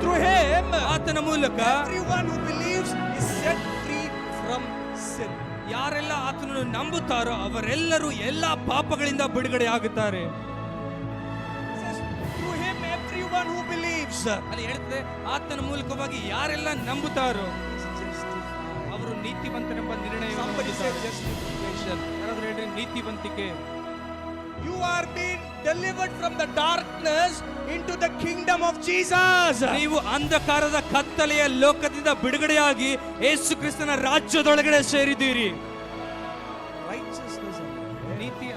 Through him, ಆತನ ಮೂಲಕ everyone who believes is set free from sin. ಯಾರೆಲ್ಲ ಆತನನ್ನು ನಂಬುತ್ತಾರೋ ಅವರೆಲ್ಲರೂ ಎಲ್ಲಾ ಪಾಪಗಳಿಂದ ಬಿಡುಗಡೆ ಆಗುತ್ತಾರೆ. Through him, everyone who believes. ಅಲ್ಲಿ ಹೇಳ್ತದೆ ಆತನ ಮೂಲಕವಾಗಿ ಯಾರೆಲ್ಲ ನಂಬುತ್ತಾರೋ ಅವರು ನೀತಿವಂತನೆಂಬ ನಿರ್ಣಯ. Somebody said justification. ಯಾರಾದ್ರೂ ಹೇಳ್ರಿ ನೀತಿವಂತಿಕೆ. You are being delivered from the darkness into the kingdom of Jesus. ನೀವು ಅಂಧಕಾರದ ಕತ್ತಲೆಯ ಲೋಕದಿಂದ ಬಿಡುಗಡೆಯಾಗಿ ಯೇಸು ಕ್ರಿಸ್ತನ ರಾಜ್ಯದೊಳಗಡೆ ಸೇರಿದ್ದೀರಿ. Righteousness ನೀತಿ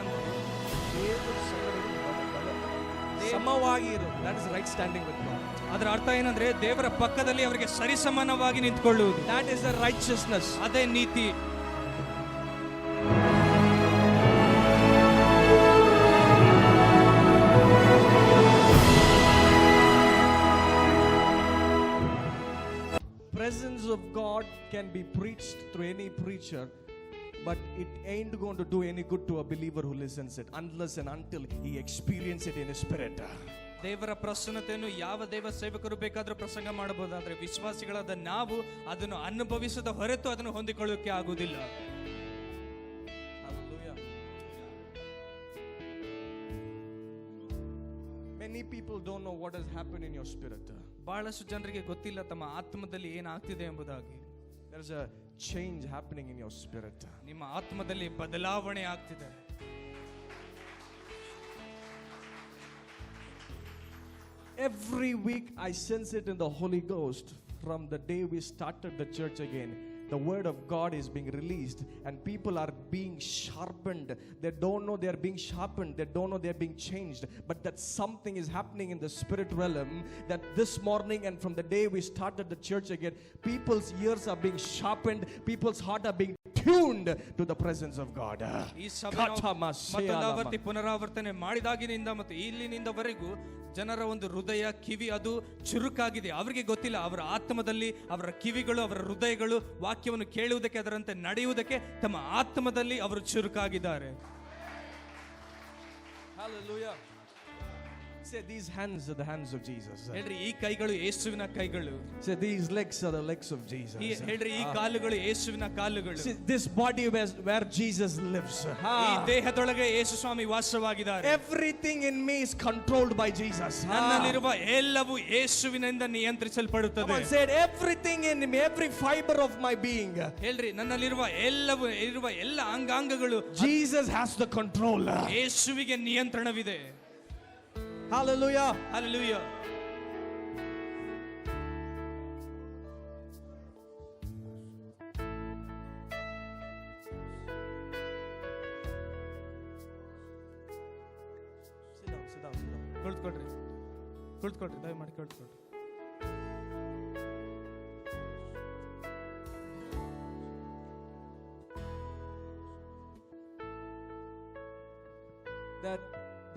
ಸಮವಾಗಿ ಇರು. That is right standing with God. ಅದರ ಅರ್ಥ ಏನಂದ್ರೆ ದೇವರ ಪಕ್ಕದಲ್ಲಿ ಅವರಿಗೆ ಸರಿಸಮಾನವಾಗಿ ನಿಂತ್ಕೊಳ್ಳುವುದು. That is the righteousness. ಅದೇ ನೀತಿ. Presence of God can be preached through any preacher, but it ain't going to do any good to a believer who listens it unless and until he experiences it in his spirit. ದೇವರ ಪ್ರಸನ್ನತೆಯನ್ನು ಯಾವ ದೇವ ಸೇವಕರು ಬೇಕಾದರೂ ಪ್ರಸಂಗ ಮಾಡಬಹುದಾದ್ರೆ ವಿಶ್ವಾಸಿಗಳಾದ ನಾವು ಅದನ್ನು ಅನುಭವಿಸದ ಹೊರತು ಅದನ್ನು ಹೊಂದಿಕೊಳ್ಳೋಕೆ ಆಗುವುದಿಲ್ಲ. Many people don't know what has happened in your spirit. ಬಹಳಷ್ಟು ಜನರಿಗೆ ಗೊತ್ತಿಲ್ಲ ತಮ್ಮ ಆತ್ಮದಲ್ಲಿ ಏನಾಗ್ತಿದೆ ಎಂಬುದಾಗಿ. There is a change happening in your spirit. ನಿಮ್ಮ ಆತ್ಮದಲ್ಲಿ ಬದಲಾವಣೆ ಆಗ್ತಿದೆ. Every week I sense it in the Holy Ghost. From the day we started the church again, the word of God is being released and people are being sharpened. They don't know they are being sharpened. They don't know they are being changed. But that something is happening in the spirit realm, that this morning and from the day we started the church again, people's ears are being sharpened. People's heart are being tuned to the presence of God. ಈ ಸಭೆ ಪುನರಾವರ್ತನೆ ಮಾಡಿದಾಗಿನಿಂದ ಮತ್ತು ಇಲ್ಲಿನಿಂದವರೆಗೂ ಜನರ ಒಂದು ಹೃದಯ ಕಿವಿ ಅದು ಚುರುಕಾಗಿದೆ. ಅವರಿಗೆ ಗೊತ್ತಿಲ್ಲ ಅವರ ಆತ್ಮದಲ್ಲಿ ಅವರ ಕಿವಿಗಳು ಅವರ ಹೃದಯಗಳು ವಾಕ್ಯವನ್ನು ಕೇಳುವುದಕ್ಕೆ ಅದರಂತೆ ನಡೆಯುವುದಕ್ಕೆ ತಮ್ಮ ಆತ್ಮದಲ್ಲಿ ಅವರು ಚುರುಕಾಗಿದ್ದಾರೆ. Hallelujah. Say these hands are the hands of Jesus. ಹೇಳ್ರಿ ಈ ಕೈಗಳು ಯೇಸುವಿನ ಕೈಗಳು. Say these legs are the legs of Jesus. ಹೇಳ್ರಿ ಈ ಕಾಲುಗಳು ಯೇಸುವಿನ ಕಾಲುಗಳು. See this body where Jesus lives. ಈ ದೇಹದೊಳಗೆ ಯೇಸು ಸ್ವಾಮಿ ವಾಸವಾಗಿದ್ದಾರೆ. Everything in me is controlled by Jesus. ನನ್ನಲ್ಲಿರುವ ಎಲ್ಲವೂ ಯೇಸುವಿನಿಂದ ನಿಯಂತ್ರಿಸಲ್ಪಡುತ್ತದೆ. Come on, say everything in me, every fiber of my being. ಹೇಳ್ರಿ ನನ್ನಲ್ಲಿರುವ ಎಲ್ಲವೂ ಇರುವ ಎಲ್ಲ ಅಂಗಾಂಗಗಳು Jesus has the control. ಯೇಸುವಿಗೆ ನಿಯಂತ್ರಣವಿದೆ. Hallelujah. Hallelujah. Sit down. ಕುಳಿತುಕೊಳ್ರಿ ದಯಮಾಡಿ ಕುಳಿತುಕೊಳ್ರಿ.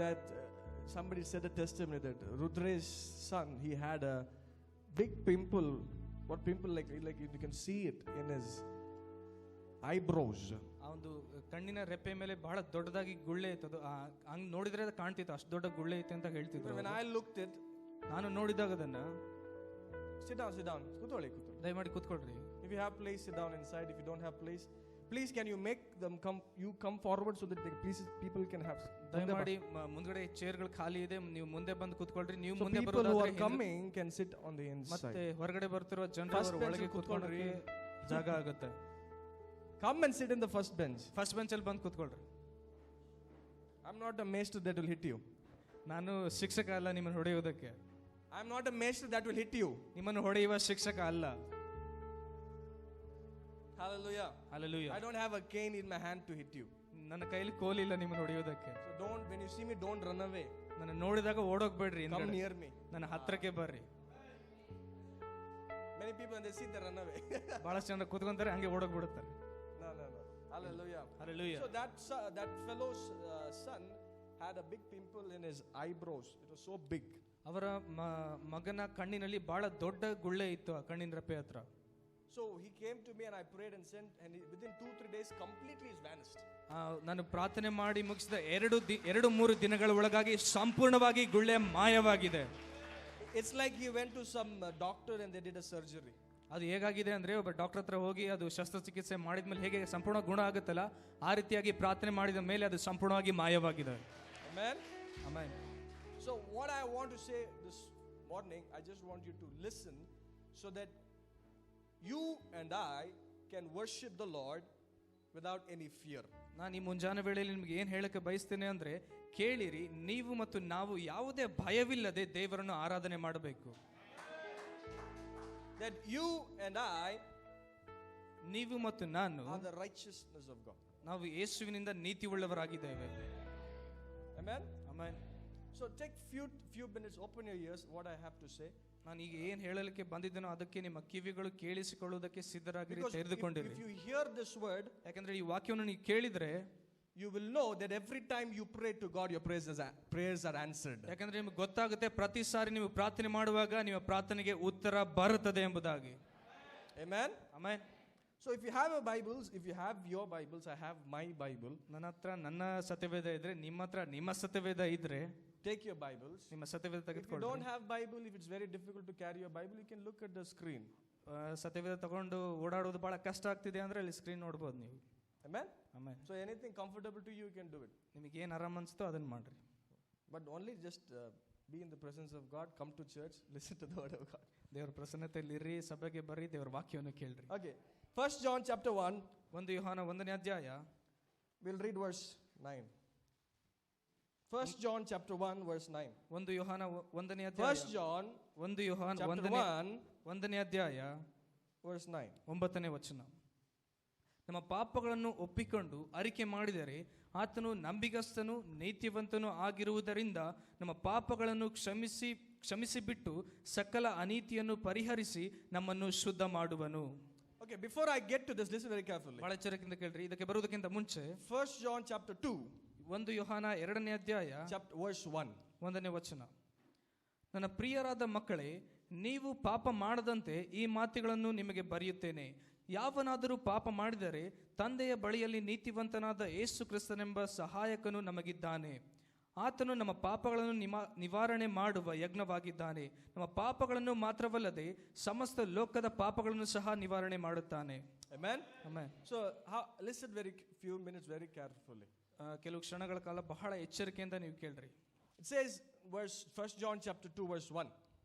That somebody said a testimony that Rudra's son, he had a big pimple. What pimple? Like you can see it in his eyebrows. ಒಂದು ಕಣ್ಣಿನ ರೆಪ್ಪೆ ಮೇಲೆ ಬಹಳ ದೊಡ್ಡದಾಗಿ ಗುಳ್ಳೆ ಇತ್ತು. ಹಂಗ್ ನೋಡಿದ್ರೆ ಅದು ಕಾಣ್ತಿತ್ತು, ಅಷ್ಟು ದೊಡ್ಡ ಗುಳ್ಳೆ ಇತ್ತು ಅಂತ ಹೇಳ್ತಿದ್ರು. When I looked it, ನಾನು ನೋಡಿದಾಗ ಅದನ್ನ sit down. ಕೂತ್ಕೊಳ್ಳಿ. ದಯಮಾಡಿ ಕೂತ್ಕೊಳ್ರಿ. If you have place, sit down inside. If you don't have place, please can you make them come forward so that people can have. ದಯಮಾಡಿ ಮುಂದ್ಗಡೆ ಚೇರ್ಗಳು ಖಾಲಿ ಇದೆ, ನೀವು ಮುಂದೆ ಬಂದು ಕೂತ್ಕೊಳ್ರಿ. ನೀವು ಮುಂದೆ ಬರೋದಾದ್ರೆ people who are coming can sit on the inside. ಮತ್ತೆ ಹೊರಗಡೆ ಬರ್ತಿರುವ ಜನರು ಒಳಗೆ ಕೂತ್ಕೊಳ್ಳಿ, ಜಾಗ ಆಗುತ್ತೆ. Come and sit in the first bench. First bench ಅಲ್ಲಿ ಬಂದು ಕೂತ್ಕೊಳ್ರಿ. I'm not a master that will hit you. ನಾನು ಶಿಕ್ಷಕ ಅಲ್ಲ ನಿಮ್ಮನ್ನು ಹೊಡೆಯುವುದಕ್ಕೆ. I'm not a master that will hit you. ನಿಮ್ಮನ್ನು ಹೊಡೆಯುವ ಶಿಕ್ಷಕ ಅಲ್ಲ. Hallelujah. Hallelujah. I don't have a cane in my hand to hit you. ನನ್ನ ಕೈಲಿ ಕೋಲಿಲ್ಲ ನಿಮ್ಮನ್ನು ಹೊಡೆಯೋದಕ್ಕೆ. So when you see me, don't run away. ನನ್ನ ನೋಡಿದಾಗ ಓಡೋಗ್ಬೇಡ್ರಿ. Come near me. ನನ್ನ ಹತ್ರಕ್ಕೆ ಬರ್ರಿ. Many people when they see they run away. ಬಹಳಷ್ಟು ಜನ ಕೂತ್ಕೊಂತಾರೆ, ಹಂಗೆ ಓಡೋಗ್ಬಿಡುತ್ತಾರೆ. No. Hallelujah. Hallelujah. So that fellow's son had a big pimple in his eyebrows. It was so big. ಅವರ ಮಗನ ಕಣ್ಣಿನಲ್ಲಿ ಬಹಳ ದೊಡ್ಡ ಗುಳ್ಳೆ ಇತ್ತು ಆ ಕಣ್ಣಿನ ರೆಪ್ಪೆ ಹತ್ರ. So he came to me and I prayed and sent, and within 2-3 days completely is vanished. ನಾನು ಪ್ರಾರ್ಥನೆ ಮಾಡಿ ಮುಗಿಸಿದ 2-3 ದಿನಗಳ ಒಳಗಾಗಿ ಸಂಪೂರ್ಣವಾಗಿ ಗುಳ್ಳೆ ಮಾಯವಾಗಿದೆ. It's like he went to some doctor and they did a surgery. ಅದು ಹೇಗಾಗಿದೆ ಅಂದ್ರೆ ಒಬ್ಬ ಡಾಕ್ಟರ್ ಹತ್ರ ಹೋಗಿ ಅದು ಶಸ್ತ್ರಚಿಕಿತ್ಸೆ ಮಾಡಿದ್ಮೇಲೆ ಹೇಗೆ ಸಂಪೂರ್ಣ ಗುಣ ಆಗುತ್ತಲ್ಲ ಆ ರೀತಿಯಾಗಿ ಪ್ರಾರ್ಥನೆ ಮಾಡಿದ ಮೇಲೆ ಅದು ಸಂಪೂರ್ಣವಾಗಿ ಮಾಯವಾಗಿದೆ. Amen. Amen. So what I want to say this morning, I just want you to listen so that you and I can worship the Lord without any fear. ನಾನು ಈ ಮುಂಜಾನೆ ವೇಳೆಯಲ್ಲಿ ನಿಮ್ಗೆ ಏನು ಹೇಳಕ್ಕೆ ಬಯಸ್ತೇನೆ ಅಂದ್ರೆ ಕೇಳಿರಿ, ನೀವು ಮತ್ತು ನಾವು ಯಾವುದೇ ಭಯವಿಲ್ಲದೆ ದೇವರನ್ನು ಆರಾಧನೆ ಮಾಡಬೇಕು. That you and I ನೀವು ಮತ್ತು ನಾನು are the righteousness of God. ನಾವು ಯೇಸುವಿನಿಂದ ನೀತಿ ಉಳ್ಳವರಾಗಿದ್ದೇವೆ. Amen. Amen. So take few minutes, open your ears what I have to say. ನಾನು ಈಗ ಏನು ಹೇಳಲಿಕ್ಕೆ ಬಂದಿದ್ದೇನೋ ಅದಕ್ಕೆ ನಿಮ್ಮ ಕಿವಿಗಳು ಕೇಳಿಸಿಕೊಳ್ಳುವುದಕ್ಕೆ ಸಿದ್ಧರಾಗಿರಿ, Because ತೆರೆದುಕೊಂಡಿರಿ. if you hear this word, ಯಾಕಂದ್ರೆ ಈ ವಾಕ್ಯವನ್ನು ನೀವು ಕೇಳಿದ್ರೆ you will know that every time you pray to God, your prayers are answered. ಯಾಕಂದ್ರೆ ನಿಮಗೆ ಗೊತ್ತಾಗುತ್ತೆ ಪ್ರತಿ ಸಾರಿ ನೀವು ಪ್ರಾರ್ಥನೆ ಮಾಡುವಾಗ ನಿಮ್ಮ ಪ್ರಾರ್ಥನೆಗೆ ಉತ್ತರ ಬರುತ್ತದೆ ಎಂಬುದಾಗಿ. Amen. Amen. So if you have a Bibles, if you have your Bibles, I have my Bible. ನನ್ನ ಹತ್ರ ನನ್ನ ಸತ್ಯವೇದ ಇದ್ರೆ, ನಿಮ್ಮ ಹತ್ರ ನಿಮ್ಮ ಸತ್ಯವೇದ ಇದ್ರೆ Take your Bibles. ನಿಮ್ಮ ಸತ್ಯವೇದ If you ತೆಗೆದುಕೊಳ್ಳಿ. don't have Bible, if it's very difficult to carry your Bible, you can look at the screen. ಸತ್ಯವೇದ ತಗೊಂಡು ಓಡಾಡೋದು ಬಹಳ ಕಷ್ಟ ಆಗ್ತಿದೆ ಅಂದ್ರೆ ಅಲ್ಲಿ ಸ್ಕ್ರೀನ್ ನೋಡ್ಬೋದು ನೀವು. Amen. Amen. So anything comfortable to you, you can do it. ನಿಮಗೆ ಏನು ಆರಾಮ ಅನ್ಸುತ್ತೋ ಅದನ್ನ ಮಾಡ್ರಿ. But only just be in the presence of God, come to church, listen to the word of God. ದೇವರ ಪ್ರಸನ್ನತೆಯಲ್ಲಿ ಇರ್ರಿ, ಸಭೆಗೆ ಬರ್ರಿ, ದೇವರ ವಾಕ್ಯವನ್ನು ಕೇಳ್ರಿ. Okay. 1 John chapter 1. 1 ಯೋಹಾನ 1ನೇ ಅಧ್ಯಾಯ. We'll read verse 9. 1 John chapter 1 verse 9. 1 ಯೋಹಾನ 1ನೇ ಅಧ್ಯಾಯ. 1 John 1 ಯೋಹಾನ chapter 1ನೇ ಅಧ್ಯಾಯ verse 9. 9ನೇ ವಚನ. ನಮ್ಮ ಪಾಪಗಳನ್ನು ಒಪ್ಪಿಕೊಂಡು ಅರಿಕೆ ಮಾಡಿದರೆ ಆತನು ನಂಬಿಗಸ್ತನು ನೀತಿವಂತನು ಆಗಿರುವುದರಿಂದ ನಮ್ಮ ಪಾಪಗಳನ್ನು ಕ್ಷಮಿಸಿಬಿಟ್ಟು ಸಕಲ ಅನೀತಿಯನ್ನು ಪರಿಹರಿಸಿ ನಮ್ಮನ್ನು ಶುದ್ಧ ಮಾಡುವನು. Okay, before I get to this, listen very carefully. ಬಹಳ ಎಚ್ಚರಿಕೆಯಿಂದ ಕೇಳ್ರಿ. ಇದಕ್ಕೆ ಬರುವುದಕ್ಕಿಂತ ಮುಂಚೆ 1 John chapter 2 1 ಯೋಹಾನ 2ನೇ ಅಧ್ಯಾಯ chapter verse 1. 1ನೇ ವಚನ. ನನ್ನ ಪ್ರಿಯರಾದ ಮಕ್ಕಳೇ, ನೀವು ಪಾಪ ಮಾಡದಂತೆ ಈ ಮಾತುಗಳನ್ನು ನಿಮಗೆ ಬರೆಯುತ್ತೇನೆ. ಯಾವನಾದರೂ ಪಾಪ ಮಾಡಿದರೆ ತಂದೆಯ ಬಳಿಯಲ್ಲಿ ನೀತಿವಂತನಾದ ಯೇಸು ಕ್ರಿಸ್ತನೆಂಬ ಸಹಾಯಕನು ನಮಗಿದ್ದಾನೆ. ಆತನು ನಮ್ಮ ಪಾಪಗಳನ್ನು ನಿವಾರಣೆ ಮಾಡುವ ಯಜ್ಞವಾಗಿದ್ದಾನೆ. ನಮ್ಮ ಪಾಪಗಳನ್ನು ಮಾತ್ರವಲ್ಲದೆ ಸಮಸ್ತ ಲೋಕದ ಪಾಪಗಳನ್ನು ಸಹ ನಿವಾರಣೆ ಮಾಡುತ್ತಾನೆ. Amen. Amen. So listen few minutes very carefully. ಕೆಲವು ಕ್ಷಣಗಳ ಕಾಲ ಬಹಳ ಎಚ್ಚರಿಕೆಯಿಂದ ನೀವು ಕೇಳ್ರಿ. It says verse 1 John chapter 2 verse 1.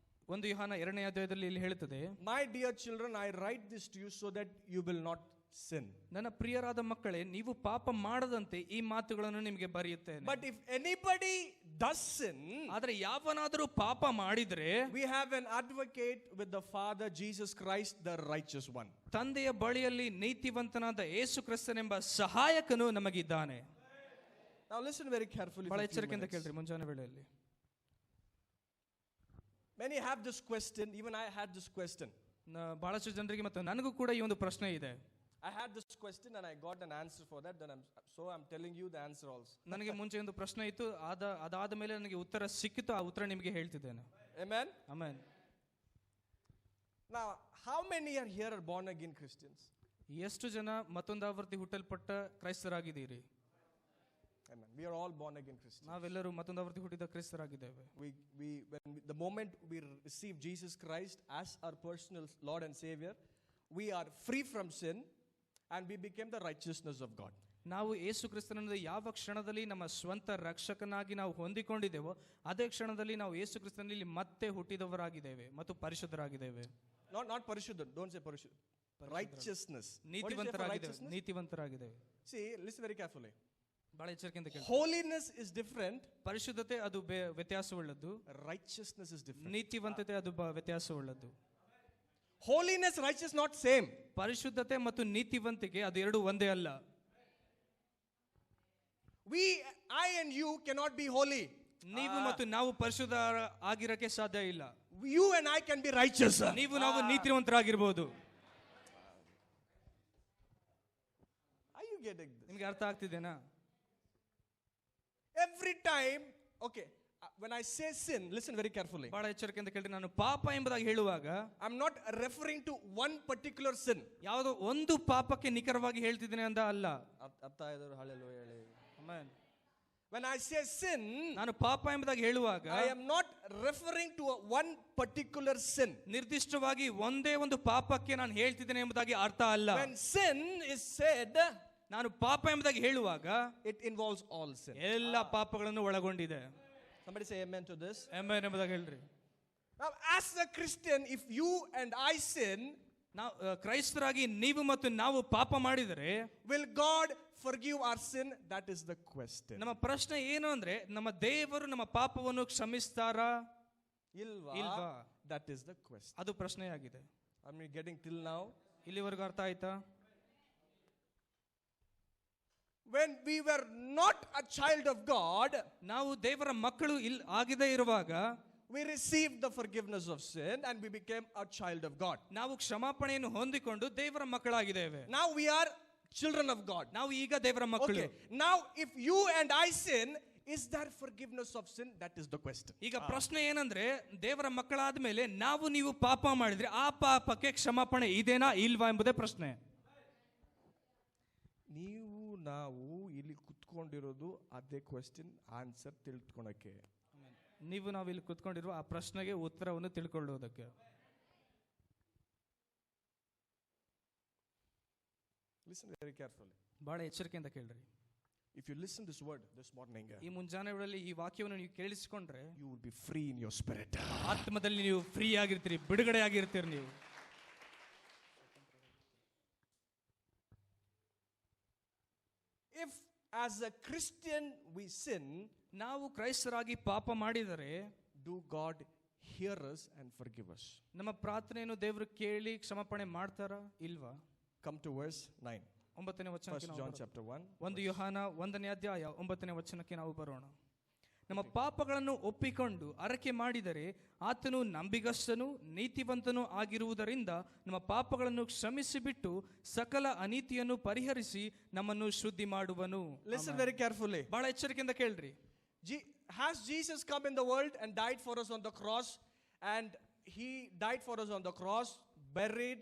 1 ಯೋಹಾನ 2ನೇ ಅಧ್ಯಾಯದಲ್ಲಿ ಇಲ್ಲಿ ಹೇಳುತ್ತದೆ, My dear children, I write this to you so that you will not sin. ನನ್ನ ಪ್ರಿಯರಾದ ಮಕ್ಕಳೇ, ನೀವು ಪಾಪ ಮಾಡದಂತೆ ಈ ಮಾತುಗಳನ್ನು ನಿಮಗೆ ಬರೆಯುತ್ತೇನೆ. But if anybody does sin, ಆದರೆ ಯಾವನಾದರೂ ಪಾಪ ಮಾಡಿದ್ರೆ we have an advocate with the Father, Jesus Christ, the righteous one. ತಂದೆಯ ಬಳಿಯಲ್ಲಿ ನೀತಿವಂತನಾದ ಯೇಸು ಕ್ರಿಸ್ತನೆಂಬ ಸಹಾಯಕನು ನಮಗಿದ್ದಾನೆ. Now listen very carefully. ಬಹಳ ಎಚ್ಚರಿಕೆಯಿಂದ ಕೇಳ್ರಿ ಮುಂಜಾನೆ ವೇಳೆಯಲ್ಲಿ. Many have this question, even I had this question. ಬಹಳಷ್ಟು ಜನರಿಗೆ ಮತ್ತು ನನಗೂ ಕೂಡ ಈ ಒಂದು ಪ್ರಶ್ನೆ ಇದೆ. I had this question and I got an answer for that. Then I'm telling you the answer also. ನನಗೆ ಮುಂಚೆ ಒಂದು ಪ್ರಶ್ನೆ ಇತ್ತು, ಅದಾದ ಮೇಲೆ ನನಗೆ ಉತ್ತರ ಸಿಕ್ಕಿತು, ಆ ಉತ್ತರ ನಿಮಗೆ ಹೇಳ್ತಿದ್ದೇನೆ. Amen. Amen. Now, how many are here are born again Christians? ಎಷ್ಟು ಜನ ಮತ್ತೊಂದಾವರ್ತಿ ಹುಟ್ಟಲ್ಪಟ್ಟ ಕ್ರೈಸ್ತರಾಗಿದ್ದೀರಿ? Amen. We are all born again Christians. ನಾವೆಲ್ಲರೂ ಮತ್ತೊಂದಾವರ್ತಿ ಹುಟ್ಟಿದ ಕ್ರೈಸ್ತರಾಗಿದ್ದೇವೆ. The moment we receive Jesus Christ as our personal Lord and Savior, we are free from sin and we became the righteousness of God. ನಾವು ಯೇಸು ಕ್ರಿಸ್ತನನ್ನು ಯಾವ ಕ್ಷಣದಲ್ಲಿ ನಮ್ಮ ಸ್ವಂತ ರಕ್ಷಕನಾಗಿ ನಾವು ಹೊಂದಿಕೊಂಡಿದ್ದೇವೋ ಅದೇ ಕ್ಷಣದಲ್ಲಿ ನಾವು ಯೇಸು ಕ್ರಿಸ್ತನಲ್ಲಿ ಮತ್ತೆ ಹುಟ್ಟಿದವರಾಗಿದ್ದೇವೆ ಮತ್ತು ಪರಿಶುದ್ಧರಾಗಿದ್ದೇವೆ. Not ಪರಿಶುದ್ಧ, don't say ಪರಿಶುದ್ಧ. Righteousness. ನೀತಿವಂತರಾಗಿದ್ದೇವೆ. See, listen very carefully. ಬಹಳ ಎಚ್ಚರಿಕೆಯಿಂದ ಕೇಳಿ. Holiness is different. ಪರಿಶುದ್ಧತೆ ಅದು ವ್ಯತ್ಯಾಸವುಳ್ಳದ್ದು. Righteousness is different. ನೀತಿವಂತತೆ ಅದು ವ್ಯತ್ಯಾಸವುಳ್ಳದ್ದು. Holiness, righteousness not same. ಪರಿಶುದ್ಧತೆ ಮತ್ತು ನೀತಿವಂತಿಕೆ ಅದು ಎರಡು ಒಂದೇ ಅಲ್ಲ. I and you cannot be holy. ನೀವು ಮತ್ತು ನಾವು ಪರಿಶುದ್ಧ ಆಗಿರಕ್ಕೆ ಸಾಧ್ಯ ಇಲ್ಲ. You and I can be righteous. ನೀವು ನಾವು ನೀತಿವಂತರಾಗಿರಬಹುದು. Are you getting this? ನಿಮಗೆ ಅರ್ಥ ಆಗ್ತಿದೆನಾ? Every time, okay, when I say sin, listen very carefully. ಬಹಳ ಎಚ್ಚರಿಕೆಯಿಂದ ಕೇಳಿ. ನಾನು ಪಾಪ ಎಂಬುದಾಗಿ ಹೇಳುವಾಗ I'm not referring to one particular sin. ಯಾವುದೋ ಒಂದು ಪಾಪಕ್ಕೆ ನಿಖರವಾಗಿ ಹೇಳ್ತಿದ್ದೇನೆ ಅಂತ ಅಲ್ಲ. ಅರ್ಥ ಆಯ್ತು? ಹಲ್ಲೆಲೂಯಾ ಹೇಳಿ. Amen. When I say sin, ನಾನು ಪಾಪ ಎಂಬುದಾಗಿ ಹೇಳುವಾಗ I am not referring to one particular sin. ನಿರ್ದಿಷ್ಟವಾಗಿ ಒಂದೇ ಒಂದು ಪಾಪಕ್ಕೆ ನಾನು ಹೇಳ್ತಿದ್ದೇನೆ ಎಂಬುದಾಗಿ ಅರ್ಥ ಅಲ್ಲ. When sin is said, ನಾನು ಪಾಪ ಎಂಬುದಾಗಿ ಹೇಳುವಾಗ it involves all sin. ಎಲ್ಲ ಪಾಪಗಳನ್ನು ಒಳಗೊಂಡಿದೆ. Somebody say amen to this. Amen ಎಂಬುದಾಗಿ ಹೇಳ್ರಿ. Now, as a Christian, if you and I sin, ನಾವು ಕ್ರೈಸ್ತರಾಗಿ ನೀವು ಮತ್ತು ನಾವು ಪಾಪ ಮಾಡಿದರೆ will God forgive our sin? That is the question. ನಮ್ಮ ಪ್ರಶ್ನೆ ಏನು ಅಂದ್ರೆ, ನಮ್ಮ ದೇವರು ನಮ್ಮ ಪಾಪವನ್ನು ಕ್ಷಮಿಸ್ತಾರಾ ಇಲ್ವಾ? That is the question. ಅದು ಪ್ರಶ್ನೆಯಾಗಿದೆ. Am I getting till now? ಇಲ್ಲಿವರೆಗೂ ಅರ್ಥ ಆಯ್ತಾ? When we were not a child of God, ನಾವು ದೇವರ ಮಕ್ಕಳು ಆಗದೇ ಇರುವಾಗ we received the forgiveness of sin and we became a child of God. ನಾವು ಕ್ಷಮಾಪಣೆಯನ್ನು ಹೊಂದಿಕೊಂಡು ದೇವರ ಮಕ್ಕಳಾಗಿದ್ದೇವೆ. Now we are children of God. ನಾವು ಈಗ ದೇವರ ಮಕ್ಕಳು. Okay. Now if you and I sin, is there forgiveness of sin? That is the question. ಈಗ ಪ್ರಶ್ನೆ ಏನಂದ್ರೆ, ದೇವರ ಮಕ್ಕಳಾದ ಮೇಲೆ ನಾವು ನೀವು ಪಾಪ ಮಾಡಿದ್ರೆ ಆ ಪಾಪಕ್ಕೆ ಕ್ಷಮಾಪಣೆ ಇದೆನಾ ಇಲ್ವಾ ಎಂಬುದೇ ಪ್ರಶ್ನೆ. ನೀವು ನಾವು ಇಲ್ಲಿ ಕುತ್ಕೊಂಡಿರೋದು ಅದೇ ಕ್ವೆಶ್ಚನ್ ಆನ್ಸರ್ ತಿಳ್ಕೊಳಕ್ಕೆ. ನೀವು ನಾವು ಇಲ್ಲಿ ಕುತ್ಕೊಂಡಿರುವ ಆ ಪ್ರಶ್ನೆಗೆ ಉತ್ತರವನ್ನು ತಿಳ್ಕೊಳ್ಳುವುದಕ್ಕೆ. Listen very carefully. ಬಹಳ ಎಚ್ಚರಿಕೆಯಿಂದ ಕೇಳ್ರಿ. If you listen this word this morning, ಈ ಮುಂಜಾನೆ ವೇಳೆಯಲ್ಲಿ ಈ ವಾಕ್ಯವನ್ನು ನೀವು ಕೇಳಿಸಿಕೊಂಡ್ರೆ you will be free in your spirit. ಆತ್ಮದಲ್ಲಿ ನೀವು ಫ್ರೀ ಆಗಿರ್ತೀರಿ, ಬಿಡುಗಡೆ ಆಗಿರ್ತೀರಿ ನೀವು. If as a Christian we sin, ನಾವು ಕ್ರೈಸ್ತರಾಗಿ ಪಾಪ ಮಾಡಿದರೆ do God hear us and forgive us? ನಮ್ಮ ಪ್ರಾರ್ಥನೆಯನ್ನು ದೇವರು ಕೇಳಿ ಕ್ಷಮಾಪಣೆ ಮಾಡ್ತಾರಾ ಇಲ್ವಾ? Come to verse 9. 9ನೇ ವಚನಕ್ಕೆ 1 John chapter 1. 1 ಯೋಹಾನ 1ನೇ ಅಧ್ಯಾಯ 9ನೇ ವಚನಕ್ಕೆ ನಾವು ಬರೋಣ. ನಮ್ಮ ಪಾಪಗಳನ್ನು ಒಪ್ಪಿಕೊಂಡು ಅರಕೆ ಮಾಡಿದರೆ ಆತನು ನಂಬಿಗಸ್ತನು ನೀತಿವಂತನು ಆಗಿರುವುದರಿಂದ ನಮ್ಮ ಪಾಪಗಳನ್ನು ಕ್ಷಮಿಸಿಬಿಟ್ಟು ಸಕಲ ಅನೀತಿಯನ್ನು ಪರಿಹರಿಸಿ ನಮ್ಮನ್ನು ಶುದ್ಧಿ ಮಾಡುವನು. Listen very carefully. ಬಹಳ ಎಚ್ಚರಿಕೆಯಿಂದ ಕೇಳ್ರಿ. Has Jesus come in the world and died for us on the cross, and he died for us on the cross, buried,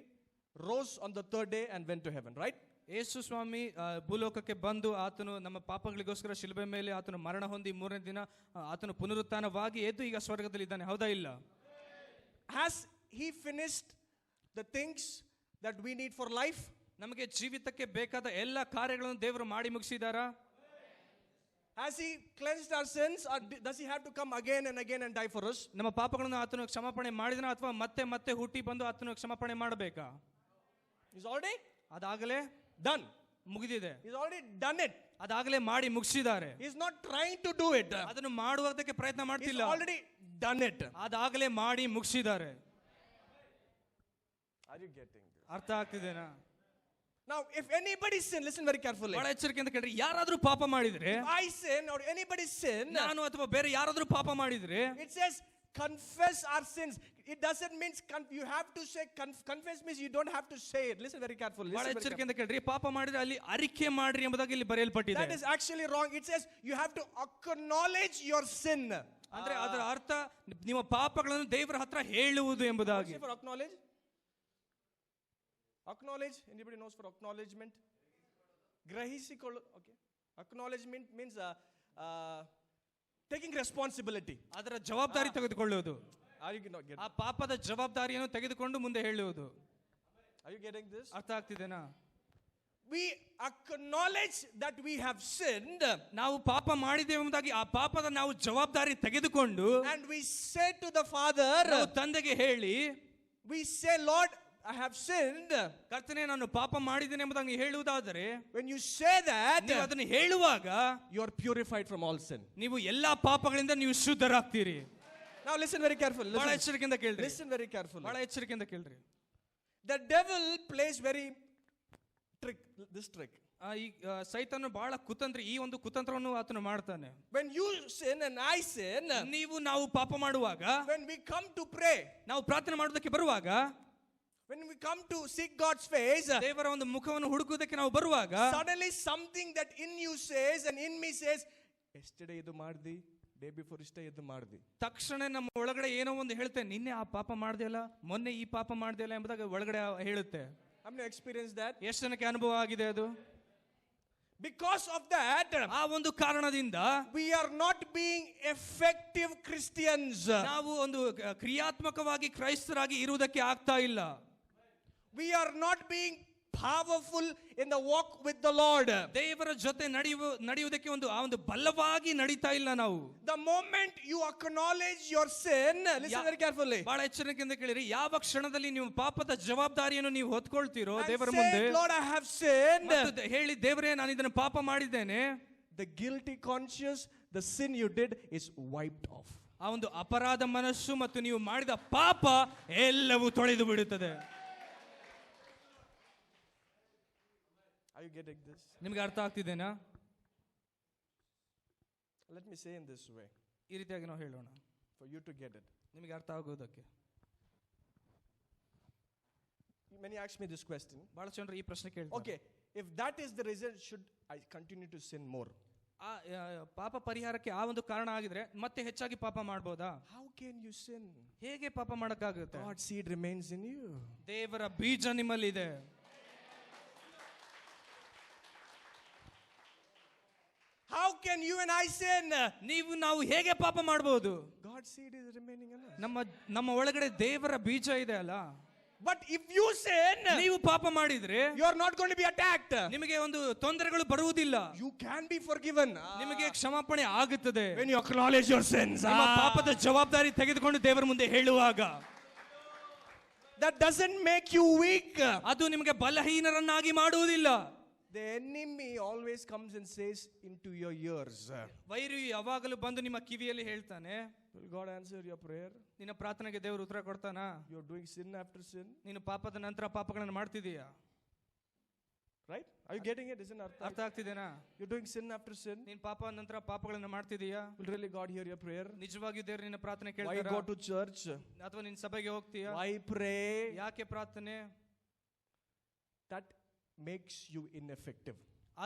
rose on the third day and went to heaven, right? ಯೇಸು ಸ್ವಾಮಿ ಭೂಲೋಕಕ್ಕೆ ಬಂದು ಆತನು ನಮ್ಮ ಪಾಪಗಳಿಗೋಸ್ಕರ ಶಿಲುಬೆ ಮೇಲೆ ಆತನು ಮರಣ ಹೊಂದಿ 3ನೇ ದಿನ ಆತನು ಪುನರುತ್ಥಾನವಾಗಿ ಎದ್ದು ಈಗ ಸ್ವರ್ಗದಲ್ಲಿದ್ದಾನೆ, ಹೌದಾ ಇಲ್ಲ? Has he finished the things that we need for life? ನಮಗೆ ಜೀವಿತಕ್ಕೆ ಬೇಕಾದ ಎಲ್ಲ ಕಾರ್ಯಗಳನ್ನು ದೇವರು ಮಾಡಿ ಮುಗಿಸಿದಾರಾ? Has he cleansed our sins, or does he have to come again and again and die for us? ನಮ್ಮ ಪಾಪಗಳನ್ನು ಆತನು ಕ್ಷಮಾಪಣೆ ಮಾಡಿದನ ಅಥವಾ ಮತ್ತೆ ಮತ್ತೆ ಹುಟ್ಟಿ ಬಂದು ಆತನು ಕ್ಷಮಾಪಣೆ ಮಾಡಬೇಕಾ? He's already ಅದಾಗಲೇ done. ಮುಗಿದಿದೆ. He's already done it. ಅದಾಗಲೇ ಮಾಡಿ ಮುಗಿಸಿದ್ದಾರೆ. He's not trying to do it. ಅದನ್ನು ಮಾಡುವುದಕ್ಕೆ ಪ್ರಯತ್ನ He's ಮಾಡ್ತಿಲ್ಲ. already done it. ಅದಾಗಲೇ ಮಾಡಿ ಮುಗಿಸಿದ್ದಾರೆ. Are you getting this? ಅರ್ಥ ಆಗ್ತಿದೆನಾ? Now, if anybody sin, listen very carefully. ಬಹಳ ಎಚ್ಚರಿಕೆಯಿಂದ ಕೇಳ್ರಿ. ಯಾರಾದ್ರೂ ಪಾಪ ಮಾಡಿದ್ರೆ, If I sin or anybody sin, ನಾನು ಅಥವಾ ಬೇರೆ ಯಾರಾದ್ರೂ ಪಾಪ ಮಾಡಿದ್ರೆ, it says confess our sins. It doesn't mean you have to say confess means you don't have to say it. Listen very carefully. ಬಹಳ ಎಚ್ಚರಿಕೆಯಿಂದ ಕೇಳ್ರಿ. ಪಾಪ ಮಾಡಿದ್ರೆ ಅಲ್ಲಿ ಅರಿಕೆ ಮಾಡ್ರಿ ಎಂಬುದಾಗಿ ಇಲ್ಲಿ ಬರೆಯಲ್ಪಟ್ಟಿದೆ. That is actually wrong. It says you have to acknowledge your sin. ಅಂದ್ರೆ ಅದರ ಅರ್ಥ ನಿಮ್ಮ ಪಾಪಗಳನ್ನು ದೇವರ ಹತ್ರ ಹೇಳುವುದು ಎಂಬುದಾಗಿ. For acknowledge? Acknowledge. Anybody knows for acknowledgement? Grahisikolu. Okay. Acknowledgement means taking responsibility. ಅದರ ಜವಾಬ್ದಾರಿ ತೆಗೆದುಕೊಳ್ಳುವುದು. Are you not getting? ಆ ಪಾಪದ ಜವಾಬ್ದಾರಿಯನ್ನು ತೆಗೆದುಕೊಂಡು ಮುಂದೆ ಹೇಳುವುದು. Are you getting this? ಅರ್ಥ ಆಗ್ತಿದೆನಾ? We acknowledge that we have sinned. ನಾವು ಪಾಪ ಮಾಡಿದ್ದೇವೆ ಎಂಬುದಾಗಿ ಆ ಪಾಪದ ನಾವು ಜವಾಬ್ದಾರಿ ತೆಗೆದುಕೊಂಡು And we say to the Father, ನಾವು ತಂದೆಗೆ ಹೇಳಿ, we say, Lord, I have sinned. ಕರ್ತನೇ ನಾನು ಪಾಪ ಮಾಡಿದ್ದೇನೆ ಎಂಬುದಾಗಿ ಹೇಳುವುದಾದರೆ, When you say that, ನೀವು ಅದನ್ನು ಹೇಳುವಾಗ you are purified from all sin. ನೀವು ಎಲ್ಲಾ ಪಾಪಗಳಿಂದ ನೀವು ಶುದ್ಧರಾಗ್ತೀರಿ. Now listen very carefully. ಬಹಳ ಎಚ್ಚರಿಕೆಯಿಂದ ಕೇಳ್ರಿ. Listen very carefully. ಬಹಳ ಎಚ್ಚರಿಕೆಯಿಂದ ಕೇಳ್ರಿ. The devil plays this trick. ಈ ಸೈತಾನು ಬಹಳ ಕುತಂತ್ರ, ಈ ಒಂದು ಕುತಂತ್ರವನ್ನು ಆತನು ಮಾಡ್ತಾನೆ. When you sin and I sin, ನೀವು ನಾವು ಪಾಪ ಮಾಡುವಾಗ, when we come to pray, ನಾವು ಪ್ರಾರ್ಥನೆ ಮಾಡುವುದಕ್ಕೆ ಬರುವಾಗ, when we come to seek God's face, ದೇವರ ಒಂದು ಮುಖವನ್ನು ಹುಡುಕುವುದಕ್ಕೆ ನಾವು ಬರುವಾಗ, suddenly something that in you says and in me says, yesterday idu mardi, day before yesterday idu mardi. ತಕ್ಷಣ ನಮ್ಮ ಒಳಗಡೆ ಏನೋ ಒಂದು ಹೇಳ್ತೇನೆ, ನಿನ್ನೆ ಆ ಪಾಪ ಮಾಡ್ದೆ ಅಲ್ಲ, ಮೊನ್ನೆ ಈ ಪಾಪ ಮಾಡ್ದೆ ಅಲ್ಲ ಎಂಬುದಾಗಿ ಒಳಗಡೆ ಹೇಳುತ್ತೆ. Have you experienced that? ಎಷ್ಟು ಜನಕ್ಕೆ ಅನುಭವ ಆಗಿದೆ ಅದು? Because of that, ಆ ಒಂದು ಕಾರಣದಿಂದ we are not being effective Christians. ನಾವು ಒಂದು ಕ್ರಿಯಾತ್ಮಕವಾಗಿ ಕ್ರೈಸ್ತರಾಗಿ ಇರುವುದಕ್ಕೆ ಆಗ್ತಾ ಇಲ್ಲ. We are not being powerful in the walk with the Lord. ದೇವರ ಜೊತೆ ನಡೆಯುವುದಕ್ಕೆ ಒಂದು ಬಲವಾಗಿ ನಡೀತಾ ಇಲ್ಲ ನಾವು. The moment you acknowledge your sin, listen very carefully. ಬಹಳ ಎಚ್ಚರಿಕೆಯಿಂದ ಕೇಳಿರಿ, ಯಾವ ಕ್ಷಣದಲ್ಲಿ ನೀವು ಪಾಪದ ಜವಾಬ್ದಾರಿಯನ್ನು ನೀವು ಹೊತ್ಕೊಳ್ತೀರೋ And ದೇವರ say, ಮುಂದೆ, Lord, I have sinned. ಮತ್ತು ಹೇಳಿ, ದೇವರೇ ನಾನು ಇದನ್ನು ಪಾಪ ಮಾಡಿದ್ದೇನೆ, The guilty conscience, the sin you did is wiped off. ಆ ಒಂದು ಅಪರಾಧ ಮನಸ್ಸು ಮತ್ತು ನೀವು ಮಾಡಿದ ಪಾಪ ಎಲ್ಲವೂ ತೊಳೆದು ಬಿಡುತ್ತದೆ. Are you getting this? ನಿಮಗೆ ಅರ್ಥ ಆಗ್ತಿದೆನಾ? Let me say in this way, ಈ ರೀತಿಯಾಗಿ ನಾವು ಹೇಳೋಣ for you to get it. ನಿಮಗೆ ಅರ್ಥ ಆಗೋದಕ್ಕೆ. Many ask me this question. ಬಹಳ ಜನರು ಈ ಪ್ರಶ್ನೆ ಕೇಳ್ತಾರೆ. Okay, if that is the reason, should I continue to sin more? ಪಾಪ ಪರಿಹಾರಕ್ಕೆ ಆ ಒಂದು ಕಾರಣ ಆಗಿದ್ರೆ ಮತ್ತೆ ಹೆಚ್ಚಾಗಿ ಪಾಪ ಮಾಡಬಹುದಾ? How can you sin? ಹೇಗೆ ಪಾಪ ಮಾಡಕ್ಕಾಗುತ್ತೆ? God's seed remains in you. ದೇವರ ಬೀಜ ನಿಮ್ಮಲ್ಲಿ ಇದೆ. How can you and I sin? ನಾವು ಹೇಗೆ ಪಾಪ ಮಾಡಬಹುದು? God's seed is remaining in us. ನಮ್ಮ ಒಳಗಡೆ ದೇವರ ಬೀಜ ಇದೆ ಅಲ್ಲ. But if you sin, ನೀವು ಪಾಪ ಮಾಡಿದ್ರೆ you are not going to be attacked. ನಿಮಗೆ ಒಂದು ತೊಂದರೆಗಳು ಬರುವುದಿಲ್ಲ. You can be forgiven. ನಿಮಗೆ ಕ್ಷಮಾಪಣೆ ಆಗುತ್ತದೆ When you acknowledge your sins. ನಿಮ್ಮ ಪಾಪದ ಜವಾಬ್ದಾರಿ ತೆಗೆದುಕೊಂಡು ದೇವರ ಮುಂದೆ ಹೇಳುವಾಗ. That doesn't make you weak. ಅದು ನಿಮಗೆ ಬಲಹೀನರನ್ನಾಗಿ ಮಾಡುವುದಿಲ್ಲ. The enemy always comes and says into your ears, ವೈರಿಯು ಯಾವಾಗಲೂ ಬಂದು ನಿಮ್ಮ ಕಿವಿಯಲ್ಲಿ ಹೇಳ್ತಾನೆ, will God answer your prayer? ನಿನ್ನ ಪ್ರಾರ್ಥನೆಗೆ ದೇವರು ಉತ್ತರ ಕೊಡ್ತಾನಾ? You're doing sin after sin. ನೀನು ಪಾಪದ ನಂತರ ಪಾಪಗಳನ್ನು ಮಾಡ್ತಿದೀಯಾ? Right? Are you getting it? Isn't it? ಅರ್ಥ ಆಗ್ತಿದೆನಾ? You're doing sin after sin. ನೀನು ಪಾಪ ನಂತರ ಪಾಪಗಳನ್ನು ಮಾಡ್ತಿದೀಯಾ? Will really God hear your prayer? ನಿಜವಾಗಿಯೂ ದೇವರು ನಿನ್ನ ಪ್ರಾರ್ಥನೆ Why ಕೇಳ್ತಾರಾ? go to church? ಅಥವಾ ನಿನ್ನ ಸಭೆಗೆ ಹೋಗ್ತೀಯಾ? Why pray? ಯಾಕೆ ಪ್ರಾರ್ಥನೆ? That makes you ineffective.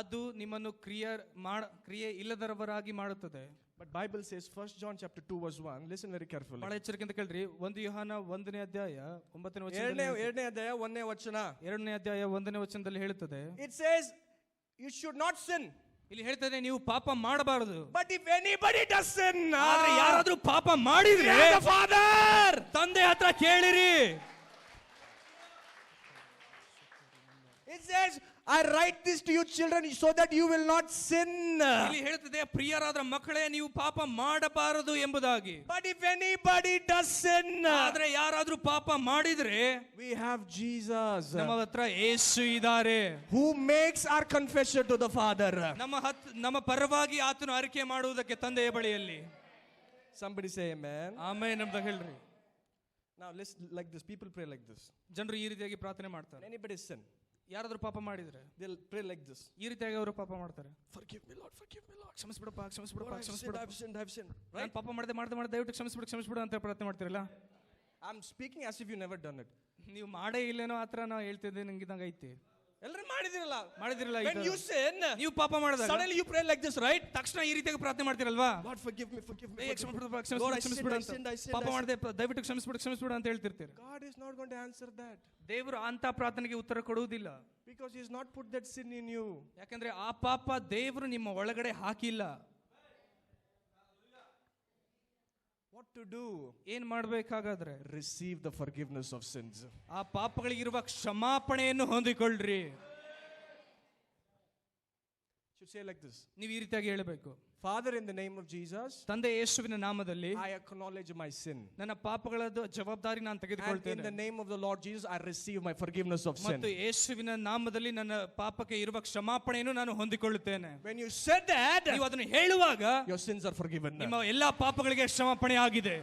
ಅದು ನಿಮ್ಮನ್ನು ಕ್ರಿಯೆ ಇಲ್ಲದವರಾಗಿ ಮಾಡುತ್ತದೆ. But Bible says 1 John chapter 2 verse 1. Listen very carefully. ಬಹಳ ಎಚ್ಚರಿಕೆಯಿಂದ ಕೇಳ್ರಿ. 1 ಯೋಹಾನ 1ನೇ ಅಧ್ಯಾಯ 9ನೇ ವಚನ, 2ನೇ ಅಧ್ಯಾಯ 1ನೇ ವಚನ. 2ನೇ ಅಧ್ಯಾಯ 1ನೇ ವಚನದಲ್ಲಿ ಹೇಳುತ್ತದೆ, It says you should not sin. ಇಲ್ಲಿ ಹೇಳ್ತದೆ ನೀವು ಪಾಪ ಮಾಡಬಾರದು. But if anybody does sin, ಆದ್ರೆ ಯಾರಾದ್ರೂ ಪಾಪ ಮಾಡಿದ್ರೆ the Father, ತಂದೆ ಹತ್ರ ಕೇಳಿರಿ. It says, I write this to you children so that you will not sin. ಇಲ್ಲಿ ಹೇಳ್ತದೆ, ಪ್ರಿಯರಾದ ಮಕ್ಕಳೇ ನೀವು ಪಾಪ ಮಾಡಬಾರದು ಎಂಬುದಾಗಿ. But if anybody does sin, ಆದ್ರೆ ಯಾರಾದ್ರೂ ಪಾಪ ಮಾಡಿದ್ರೆ we have Jesus, ನಮ್ಮ ಹತ್ರ ಯೇಸು ಇದ್ದಾರೆ, who makes our confession to the Father. ನಮ್ಮ ಪರವಾಗಿ ಆತನು ಅರಿಕೆ ಮಾಡುವುದಕ್ಕೆ ತಂದೆಯ ಬಳಿಯಲ್ಲಿ. Somebody say amen. ಆಮೇನ್ ಅಂತ ಹೇಳ್ರಿ. Now listen like this. People pray like this. ಜನರು ಈ ರೀತಿಯಾಗಿ ಪ್ರಾರ್ಥನೆ ಮಾಡ್ತಾರೆ. Anybody sin, ಯಾರಾದ್ರೂ ಪಾಪ ಮಾಡಿದ್ರೆ they'll pray like this. ಈ ರೀತಿಯಾಗಿ ಅವರು ಪಾಪ ಮಾಡ್ತಾರೆ. Forgive me, Lord. Forgive me, Lord. ಕ್ಷಮಿಸ್ಬಿಡಪ್ಪ, ಕ್ಷಮಿಸ್ಬಿಡಪ್ಪ, Lord, ಕ್ಷಮಿಸ್ಬಿಡಪ್ಪ. I've sinned. ನಾನು ಪಾಪ ಮಾಡಿದೆ ದಯವಿಟ್ಟು ಕ್ಷಮಿಸ್ಬಿಡು ಅಂತ ಪ್ರಾರ್ಥನೆ ಮಾಡ್ತಿರಲ್ಲ. I'm speaking as if you never done it. ನೀವು ಮಾಡೇ ಇಲ್ಲೇನೋ ಆತರ ನಾವು ಹೇಳ್ತಿದ್ದೆ, ನಂಗೆ ಇದಂಗ ಐತಿ. ಎಲ್ಲರೂ ಮಾಡಿದಿರಲ್ಲ. ಮಾಡಿದಿರಲ್ಲ. When you sin, ನೀವು ಪಾಪ ಮಾಡಿದಾಗ suddenly you pray like this, right? ತಕ್ಷಣ ಈ ರೀತಿಯಾಗಿ ಪ್ರಾರ್ಥನೆ ಮಾಡ್ತಿರಲ್ವಾ? Lord, forgive me. ಕ್ಷಮಿಸ್ಬಿಡು Lord, I ಅಂತ. sinned. ಪಾಪ ಮಾಡಿದೆ, ದಯವಿಟ್ಟು ಕ್ಷಮಿಸ್ಬಿಡು ಅಂತ ಹೇಳ್ತಿರ್ತೀರಿ. God is not going to answer that. ದೇವರು ಅಂತ ಪ್ರಾರ್ಥನೆಗೆ ಉತ್ತರ ಕೊಡುವುದಿಲ್ಲ. Because he has not put that sin in you. ಯಾಕಂದ್ರೆ ಆ ಪಾಪ ದೇವರು ನಿಮ್ಮ ಒಳಗಡೆ ಹಾಕಿಲ್ಲ. What to do? ಏನ್ ಮಾಡ್ಬೇಕಾಗಾದ್ರೆ Receive the forgiveness of sins. ಆ ಪಾಪಗಳಿಗಿರುವ ಕ್ಷಮಾಪಣೆಯನ್ನು ಹೊಂದಿಕೊಳ್ಳ್ರಿ. Should say like this. ನೀವು ಈ ರೀತಿಯಾಗಿ ಹೇಳಬೇಕು, Father, in the name of Jesus, ತಂದೆ ಯೇಸುವಿನ ನಾಮದಲ್ಲಿ I acknowledge my sin. ನನ್ನ ಪಾಪಗಳ ಜವಾಬ್ದಾರಿ ನಾನು And in ತೆಗೆದುಕೊಳ್ತೇನೆ. the name of the Lord Jesus, I receive my forgiveness of sin. ಮತ್ತು ಯೇಸುವಿನ ನಾಮದಲ್ಲಿ ನನ್ನ ಪಾಪಕ್ಕೆ ಇರುವ ಕ್ಷಮಾಪಣೆಯನ್ನು ನಾನು ಹೊಂದಿಕೊಳ್ಳುತ್ತೇನೆ. When you said that, ನೀವು ಅದನ್ನು ಹೇಳುವಾಗ your sins are forgiven. ನಿಮ್ಮ ಎಲ್ಲಾ ಪಾಪಗಳಿಗೆ ಕ್ಷಮಾಪಣೆ ಆಗಿದೆ.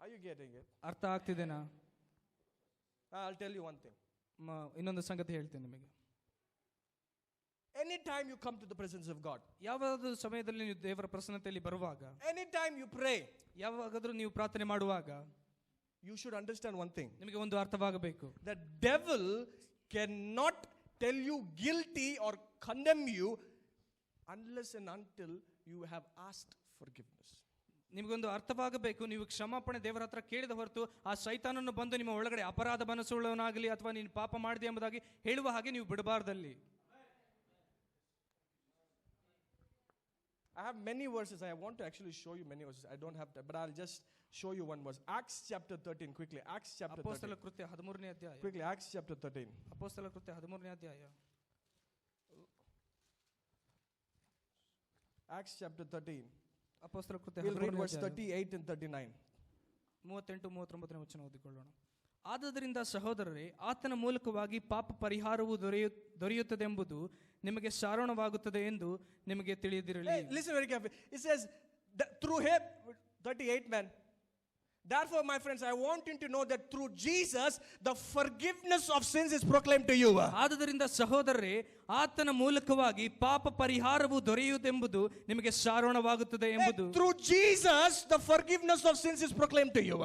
Are you getting it? ಅರ್ಥ ಆಗ್ತಿದೆನಾ? I'll tell you one thing. ಇನ್ನೊಂದು ಸಂಗತಿ ಹೇಳ್ತೇನೆ ನಿಮಗೆ. Anytime you come to the presence of God, ಯಾವಾಗಾದ್ರೂ ಸಮಯದಲ್ಲಿ ನೀವು ದೇವರ ಪ್ರಸನ್ನತೆಯಲ್ಲಿ ಬರುವಾಗ, anytime you pray, ಯಾವಾಗಾದ್ರೂ ನೀವು ಪ್ರಾರ್ಥನೆ ಮಾಡುವಾಗ, you should understand one thing. ನಿಮಗೆ ಒಂದು ಅರ್ಥವಾಗಬೇಕು. The devil cannot tell you guilty or condemn you unless and until you have asked forgiveness. ನಿಮಗೊಂದು ಅರ್ಥವಾಗಬೇಕು, ನೀವು ಕ್ಷಮಾಪಣೆ ದೇವರ ಹತ್ರ ಕೇಳಿದ ಹೊರತು ಆ ಸೈತಾನನ್ನು ಬಂದು ನಿಮ್ಮ ಒಳಗಡೆ ಅಪರಾಧ ಮನಸ್ಸುಳ್ಳವನಾಗಲಿ ಅಥವಾ ನೀನು ಪಾಪ ಮಾಡಿದೆ ಎಂಬುದಾಗಿ ಹೇಳುವ ಹಾಗೆ ನೀವು ಬಿಡಬಾರ್ದಲ್ಲಿ. I have many verses. I want to actually show you many verses. I don't have time, but I'll just show you one verse. Acts chapter 13, quickly. Acts chapter 13. ಅಪೊಸ್ತಲ ಕೃತ್ಯ 13ನೇ ಅಧ್ಯಾಯ. Quickly, Acts chapter 13. ಅಪೊಸ್ತಲ ಕೃತ್ಯ 13ನೇ ಅಧ್ಯಾಯ. Acts chapter 13. ಅಪೊಸ್ತಲ ಕೃತ್ಯ We'll read verse 38 and 39. 38-39ನೇ ವಚನ ಓದಿಕೊಳ್ಳೋಣ. ಆದುದರಿಂದ ಸಹೋದರರೇ, ಆತನ ಮೂಲಕವಾಗಿ ಪಾಪ ಪರಿಹಾರವು ದೊರೆಯುತ್ತದೆಂಬುದು ನಿಮಗೆ ಸಾರೋಣವಾಗುತ್ತದೆ ಎಂದು ನಿಮಗೆ ತಿಳಿದಿರಲಿ. Hey, listen very carefully. It says through him, 38 man. Therefore, my friends, I want you to know that through Jesus, the forgiveness of sins is proclaimed to you. ಆದುದರಿಂದ ಸಹೋದರರೇ, ಆತನ ಮೂಲಕವಾಗಿ ಪಾಪ ಪರಿಹಾರವು ದೊರೆಯುವುದೆಂಬುದು ನಿಮಗೆ ಸಾರೋಣವಾಗುತ್ತದೆ ಎಂಬುದು. Through Jesus, the forgiveness of sins is proclaimed to you.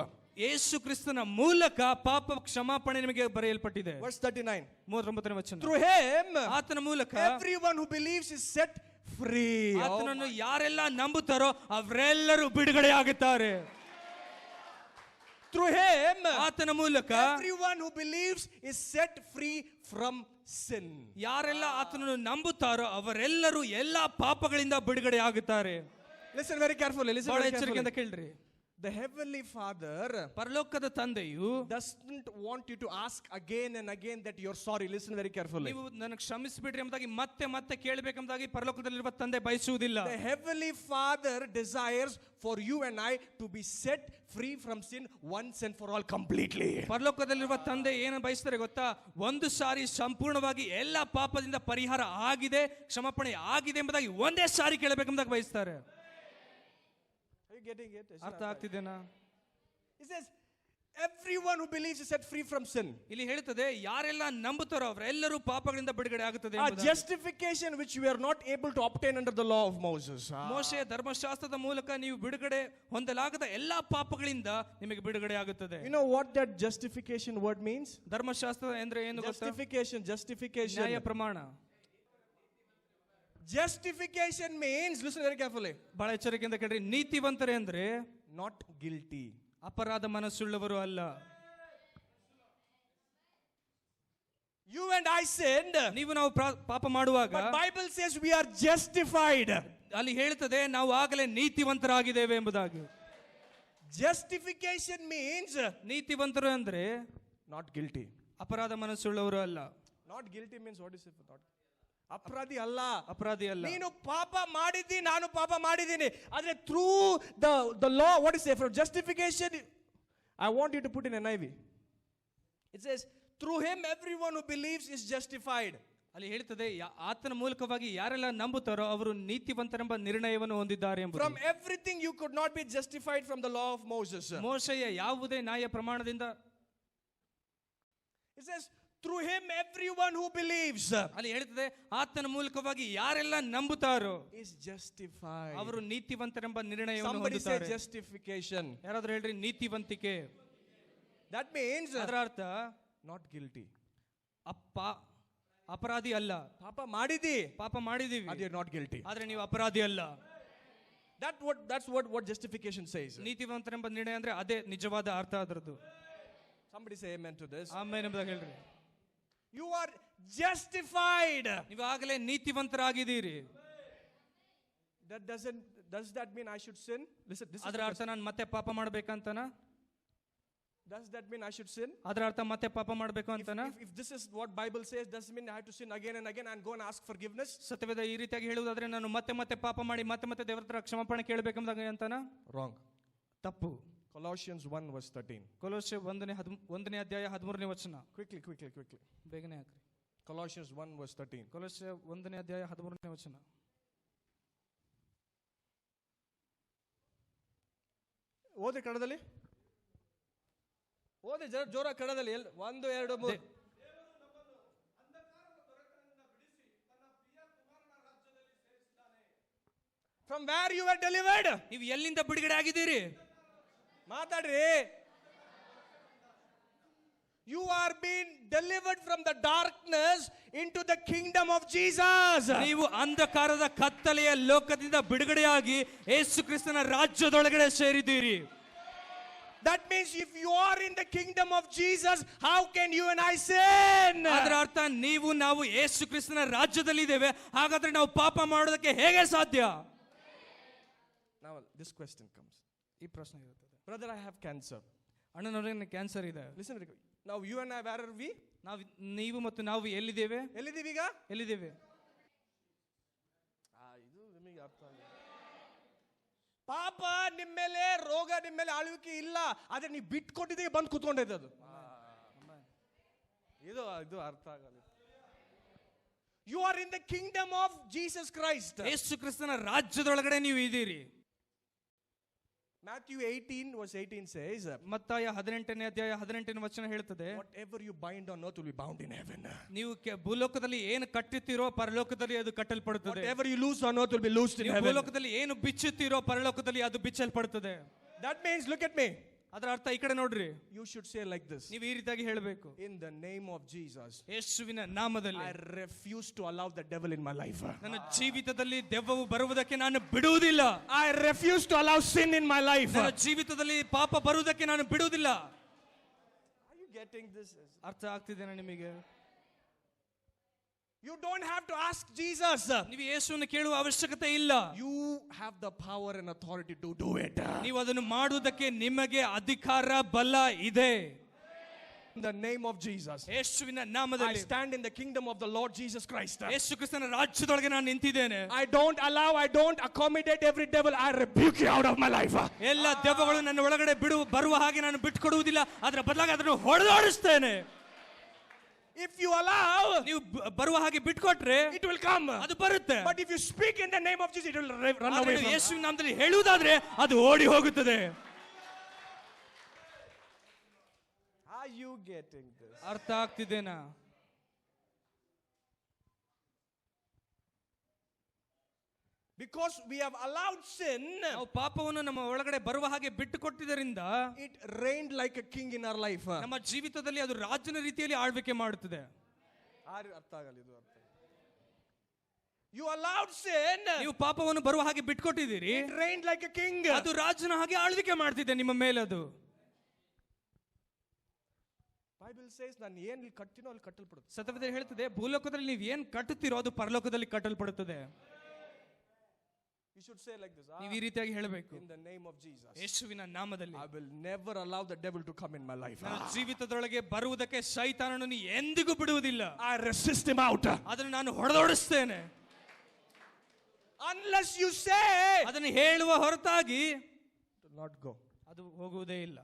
ಯೇಸು ಕ್ರಿಸ್ತನ ಮೂಲಕ ಪಾಪ ಕ್ಷಮಾಪಣೆ ನಿಮಗೆ ಬರೆಯಲ್ಪಟ್ಟಿದೆ. Verse 39. 39ನೇ ವಚನ. Through him, ಆತನ ಮೂಲಕ everyone who believes is set free. ಆತನನ್ನು ಯಾರೆಲ್ಲ ನಂಬುತ್ತಾರೋ ಅವರೆಲ್ಲರೂ ಬಿಡುಗಡೆ ಆಗುತ್ತಾರೆ. Through him, ಆತನ ಮೂಲಕ everyone who believes is set free from sin. ಯಾರೆಲ್ಲ ಆತನನ್ನು ನಂಬುತ್ತಾರೋ ಅವರೆಲ್ಲರೂ ಎಲ್ಲಾ ಪಾಪಗಳಿಂದ ಬಿಡುಗಡೆ ಆಗುತ್ತಾರೆ. Listen very carefully. Listen ಬಹಳ very ಎಚ್ಚರಿಕೆಯಿಂದ carefully. ಕೇಳ್ರಿ. The heavenly Father ಪರಲೋಕದ ತಂದೆಯು doesn't want you to ask again and again that you're sorry. Listen very carefully. ನೀವು ನನಗೆ ಕ್ಷಮಿಸಿಬಿಡ್ರಿ ಎಂಬುದಾಗಿ ಮತ್ತೆ ಮತ್ತೆ ಕೇಳಬೇಕೆಂಬುದಾಗಿ ಪರಲೋಕದಲ್ಲಿರುವ ತಂದೆ ಬಯಸುವುದಿಲ್ಲ. The heavenly Father desires for you and I to be set free from sin once and for all completely. ಪರಲೋಕದಲ್ಲಿರುವ ತಂದೆ ಏನು ಬಯಸ್ತಾರೆ ಗೊತ್ತಾ? ಒಂದು ಸಾರಿ ಸಂಪೂರ್ಣವಾಗಿ ಎಲ್ಲಾ ಪಾಪದಿಂದ ಪರಿಹಾರ ಆಗಿದೆ, ಕ್ಷಮಾಪಣೆ ಆಗಿದೆ ಎಂಬುದಾಗಿ ಒಂದೇ ಸಾರಿ ಕೇಳಬೇಕೆಂಬುದಾಗಿ ಬಯಸ್ತಾರೆ. Getting it? ಅರ್ಥ ಆಗ್ತಿದೆನಾ? It says everyone who believes is set free from sin. ಇಲ್ಲಿ ಹೇಳ್ತದೆ ಯಾರೆಲ್ಲ ನಂಬುತ್ತಾರೋ ಅವರೆಲ್ಲರೂ ಪಾಪಗಳಿಂದ ಬಿಡುಗಡೆ ಆಗುತ್ತದೆ A ಎಂಬುದಾಗಿ. justification which we are not able to obtain under the law of Moses. ಮೋಶೆಯ ಧರ್ಮಶಾಸ್ತ್ರದ ಮೂಲಕ ನೀವು ಬಿಡುಗಡೆ ಹೊಂದಲಾಗದ ಎಲ್ಲಾ ಪಾಪಗಳಿಂದ ನಿಮಗೆ ಬಿಡುಗಡೆ ಆಗುತ್ತದೆ. You know what that justification word means? ಧರ್ಮಶಾಸ್ತ್ರ ಅಂದ್ರೆ ಏನು ಗೊತ್ತಾ? Justification. ನ್ಯಾಯ ಪ್ರಮಾಣ. Justification means, listen very carefully, ಬಹಳ ಎಚ್ಚರಿಕೆಯಿಂದ ಕೇಳ್ರಿ. ನೀತಿವಂತರೇ ಅಂದ್ರೆ not guilty. ಅಪರಾಧ ಮನಸ್ಸುಳ್ಳವರು ಅಲ್ಲ. You and I sinned. ನೀವು ನಾವು ಪಾಪ ಮಾಡುವಾಗ But Bible says we are justified. ಅಲ್ಲಿ ಹೇಳ್ತದೆ ನಾವು ಆಗಲೇ ನೀತಿವಂತರಾಗಿದ್ದೇವೆ ಎಂಬುದಾಗಿ. Justification means ನೀತಿವಂತರು ಅಂದ್ರೆ not guilty. ಅಪರಾಧ ಮನಸ್ಸುಳ್ಳವರು ಅಲ್ಲ. Not guilty means what is it? Not ಅಪರಾಧಿ ಅಲ್ಲ. ಅಪರಾಧಿ ಅಲ್ಲ. ನೀನು ಪಾಪ ಮಾಡಿದ್ದಿ, ನಾನು ಪಾಪ ಮಾಡಿದ್ದೀನಿ. ಆದ್ರೆ through the law, what is it? For justification, I want you to put in NIV. It says through him everyone who believes is justified. ಅಲ್ಲಿ ಹೇಳ್ತದೆ ಆತನ ಮೂಲಕವಾಗಿ ಯಾರೆಲ್ಲ ನಂಬುತ್ತಾರೋ ಅವರು ನೀತಿವಂತರೆಂಬ ನಿರ್ಣಯವನ್ನು ಹೊಂದಿದ್ದಾರೆ ಎಂಬುದು. From everything you could not be justified from the law of Moses. ಮೋಶೆಯ ಯಾವುದೇ ನ್ಯಾಯ ಪ್ರಮಾಣದಿಂದ. It says through him everyone who believes, ಅಲ್ಲಿ ಹೇಳ್ತದೆ ಆತನ ಮೂಲಕವಾಗಿ ಯಾರೆಲ್ಲ ನಂಬುತ್ತಾರೋ is justified. ಅವರು ನೀತಿವಂತರೆಂಬ ನಿರ್ಣಯವನ್ನು Somebody say ಹೊಂದುತ್ತಾರೆ. justification. ಯಾರಾದ್ರೂ ಹೇಳ್ರಿ ನೀತಿವಂತಿಕೆ. That means ಅದರ ಅರ್ಥ not guilty. ಅಪರಾಧಿ ಅಲ್ಲ. ಪಾಪ ಮಾಡಿದಿ, ಪಾಪ ಮಾಡಿದೀವಿ, you're not guilty. ಆದ್ರೆ ನೀವು ಅಪರಾಧಿ ಅಲ್ಲ. That's what justification says. ನೀತಿವಂತರೆಂಬ ನಿರ್ಣಯ ಅಂದ್ರೆ ಅದೇ ನಿಜವಾದ ಅರ್ಥ ಅದರದ್ದು. Somebody say amen to this. ಆಮೇಲೆ ಎಂಬುದಾಗಿ ಹೇಳ್ರಿ. You are justified. ನೀವು ಆಗಲೇ ನೀತಿವಂತರಾಗಿದ್ದೀರಿ. Does that mean I should sin? Listen, this is ಅದರ ಅರ್ಥ ನಾನು ಮತ್ತೆ ಪಾಪ ಮಾಡ್ಬೇಕಂತನಾ? Does that mean I should sin? ಅದರ ಅರ್ಥ ಮತ್ತೆ ಪಾಪ ಮಾಡ್ಬೇಕು ಅಂತನಾ? If this is what Bible says, does it mean I have to sin again and again and go and ask forgiveness? ಸತ್ಯವೇದ ಈ ರೀತಿಯಾಗಿ ಹೇಳುವುದಾದ್ರೆ ನಾನು ಮತ್ತೆ ಮತ್ತೆ ಪಾಪ ಮಾಡಿ ಮತ್ತೆ ಮತ್ತೆ ದೇವರ ಹತ್ರ ಕ್ಷಮಾಪಣೆ ಕೇಳಬೇಕೆಂಬುದಾಗಿ ಅಂತನಾ? Wrong. ತಪ್ಪು. Colossians 1 verse 13. ಕೊಲೋಸ್ಯ 1ನೇ ಅಧ್ಯಾಯ 13ನೇ ವಚನ. Quickly. ಬೇಗನೆ ಹಾಕ್ರಿ. Colossians 1 verse 13. ಕೊಲೋಸ್ಯ 1ನೇ ಅಧ್ಯಾಯ 13ನೇ ವಚನ. ಓದಿ ಕನ್ನಡದಲ್ಲಿ. ಓದಿ ಜೋರ ಕನ್ನಡದಲ್ಲಿ. 1 2 3. From where you were delivered? ನೀವು ಎಲ್ಲಿಂದ ಬಿಡುಗಡೆ ಆಗಿದ್ದೀರಿ? ಮಾತಾಡ್ರಿ. You are being delivered from the darkness into the kingdom of Jesus. ನೀವು ಅಂಧಕಾರದ ಕತ್ತಲೆಯ ಲೋಕದಿಂದ ಬಿಡುಗಡೆಯಾಗಿ ಯೇಸು ಕ್ರಿಸ್ತನ ರಾಜ್ಯದೊಳಗಡೆ ಸೇರಿದ್ದೀರಿ. That means if you are in the kingdom of Jesus, how can you and I sin? ಅದರ ಅರ್ಥ ನೀವು ನಾವು ಯೇಸು ಕ್ರಿಸ್ತನ ರಾಜ್ಯದಲ್ಲಿ ಇದ್ದೇವೆ, ಹಾಗಾದ್ರೆ ನಾವು ಪಾಪ ಮಾಡೋದಕ್ಕೆ ಹೇಗೆ ಸಾಧ್ಯ? Now this question comes. ಈ ಪ್ರಶ್ನೆ ಇರುತ್ತದೆ. Brother, I have cancer. ಅಣ್ಣನವರೇ ನನಗೆ ಕ್ಯಾನ್ಸರ್ ಇದೆ. Listen, now you and I, where are we? ನೀವು ಮತ್ತು ನಾವು ಎಲ್ಲಿದ್ದೇವೆ? ಎಲ್ಲಿದ್ದೀವಿ ಈಗ? ಎಲ್ಲಿದ್ದೇವೆ? ಇದು ನಿಮಗೆ ಅರ್ಥ ಆಗಿಲ್ಲ. ಪಾಪ ನಿಮ್ಮ ಮೇಲೆ, ರೋಗ ನಿಮ್ಮ ಮೇಲೆ ಆಳ್ವಿಕೆ ಇಲ್ಲ, ಆದ್ರೆ ನೀವು ಬಿಟ್ಕೊಟ್ಟಿದ್ದೀವಿ, ಬಂದು ಕೂತ್ಕೊಂಡಿದ್ದೆ ಅದು. ಇದು ಅರ್ಥ ಆಗಲ್ಲ. You are in the kingdom of Jesus Christ. ಯೇಸು ಕ್ರಿಸ್ತನ ರಾಜ್ಯದೊಳಗಡೆ ನೀವು ಇದ್ದೀರಿ. Matthew 18 verse 18 says, ಮತ್ತಾಯ 18ನೇ ಅಧ್ಯಾಯ 18ನೇ ವಚನ ಹೇಳ್ತದೆ, whatever you bind on earth will be bound in heaven. ನೀವು ಭೂಲೋಕದಲ್ಲಿ ಏನು ಕಟ್ಟುತ್ತೀರೋ ಪರಲೋಕದಲ್ಲಿ ಅದು ಕಟ್ಟಲ್ಪಡುತ್ತದೆ. Whatever you loose on earth will be loosed in heaven. ಭೂಲೋಕದಲ್ಲಿ ಏನು ಬಿಚ್ಚುತ್ತೀರೋ ಪರಲೋಕದಲ್ಲಿ ಅದು ಬಿಚ್ಚಲ್ಪಡುತ್ತದೆ. That means, look at me. ಅದರ ಅರ್ಥ ಈ ಕಡೆ ನೋಡ್ರಿ. You should say like this. ನೀವು ಈ ರೀತಿಯಾಗಿ ಹೇಳಬೇಕು. In the name of Jesus, ಯೇಸುವಿನ ನಾಮದಲ್ಲಿ I refuse to allow the devil in my life. ನನ್ನ ಜೀವಿತದಲ್ಲಿ ದೆವ್ವವು ಬರುವುದಕ್ಕೆ ನಾನು ಬಿಡುವುದಿಲ್ಲ. I refuse to allow sin in my life. ನನ್ನ ಜೀವಿತದಲ್ಲಿ ಪಾಪ ಬರುವುದಕ್ಕೆ ನಾನು ಬಿಡುವುದಿಲ್ಲ. Are you getting this? ಅರ್ಥ ಆಗ್ತಿದೆನಾ ನಿಮಗೆ? You don't have to ask Jesus. ನೀವು ಯೇಸುವನ್ನು ಕೇಳುವ ಅವಶ್ಯಕತೆ ಇಲ್ಲ. You have the power and authority to do it. ನೀವು ಅದನ್ನು ಮಾಡುವುದಕ್ಕೆ ನಿಮಗೆ ಅಧಿಕಾರ ಬಲ ಇದೆ. In the name of Jesus, ಯೇಸುವಿನ I ನಾಮದಲ್ಲಿ stand in the kingdom of the Lord Jesus Christ. ಯೇಸು ಕ್ರಿಸ್ತನ ರಾಜ್ಯದೊಳಗೆ ನಾನು ನಿಂತಿದ್ದೇನೆ. I don't accommodate every devil. I rebuke you out of my life. ಎಲ್ಲ ದೆವ್ವಗಳು ನನ್ನ ಒಳಗಡೆ ಬರುವ ಹಾಗೆ ನಾನು ಬಿಟ್ಟುಕೊಡುವುದಿಲ್ಲ, ಅದರ ಬದಲಾಗಿ ಅದನ್ನು ಹೊಡೆದಾಡಿಸ್ತೇನೆ. If you allow, ನೀವು ಬರುವ ಹಾಗೆ ಬಿಟ್ಕೊಟ್ರೆ it will come. ಅದು ಬರುತ್ತೆ. But if you speak in the name of Jesus, it will run away from you. ಯೇಸುವಿನ ನಾಮದಲ್ಲಿ ಹೇಳುವುದಾದ್ರೆ ಅದು ಓಡಿ ಹೋಗುತ್ತದೆ. Are you getting this? ಅರ್ಥ ಆಗ್ತಿದೆನಾ? Because we have allowed sin, ನಾವು ಪಾಪವನ್ನು ನಮ್ಮ ಒಳಗಡೆ ಬರುವ ಹಾಗೆ ಬಿಟ್ಟುಕೊಟ್ಟಿದ್ದರಿಂದ it reigned like a king in our life. ನಮ್ಮ ಜೀವಿತದಲ್ಲಿ ಅದು ರಾಜನ ರೀತಿಯಲ್ಲಿ ಆಳ್ವಿಕೆ ಮಾಡುತ್ತದೆ. ಅರ್ಥ ಆಗಲ್ಲ ಇದು ಅರ್ಥ. You allowed sin. ನೀವು ಪಾಪವನ್ನು ಬರುವ ಹಾಗೆ ಬಿಟ್ಟುಕೊಟ್ಟಿದ್ದೀರಿ. It reigned like a king. ಅದು ರಾಜನ ಹಾಗೆ ಆಳ್ವಿಕೆ ಮಾಡ್ತಿದೆ ನಿಮ್ಮ ಮೇಲೆ. ಅದು Bible says ನಾನು ಏನು ಕಟ್ತೀನೋ ಅಲ್ಲಿ ಕಟ್ಟಲ್ಪಡುತ್ತೆ. ಸತ್ಯವೇದ ಹೇಳ್ತದೆ, ಭೂಲೋಕದಲ್ಲಿ ನೀವು ಏನು ಕಟ್ಟುತ್ತೀರೋ ಅದು ಪರಲೋಕದಲ್ಲಿ ಕಟ್ಟಲ್ಪಡುತ್ತದೆ. You should say like this. ನೀವು ಈ ರೀತಿಯಾಗಿ ಹೇಳಬೇಕು. In the name of Jesus, ಯೇಸುವಿನ ನಾಮದಲ್ಲಿ I will never allow the devil to come in my life. ನನ್ನ ಜೀವಿತದೊಳಗೆ ಬರುವುದಕ್ಕೆ ಶೈತಾನನು ಎಂದಿಗೂ ಬಿಡುವುದಿಲ್ಲ. I resist him out. ಅದನ್ನು ನಾನು ಹೊಡೆದೋಡಿಸ್ತೇನೆ. Unless you say, ಅದನ್ನು ಹೇಳುವ ಹೊರತಾಗಿ it will not go. ಅದು ಹೋಗುವುದೇ ಇಲ್ಲ.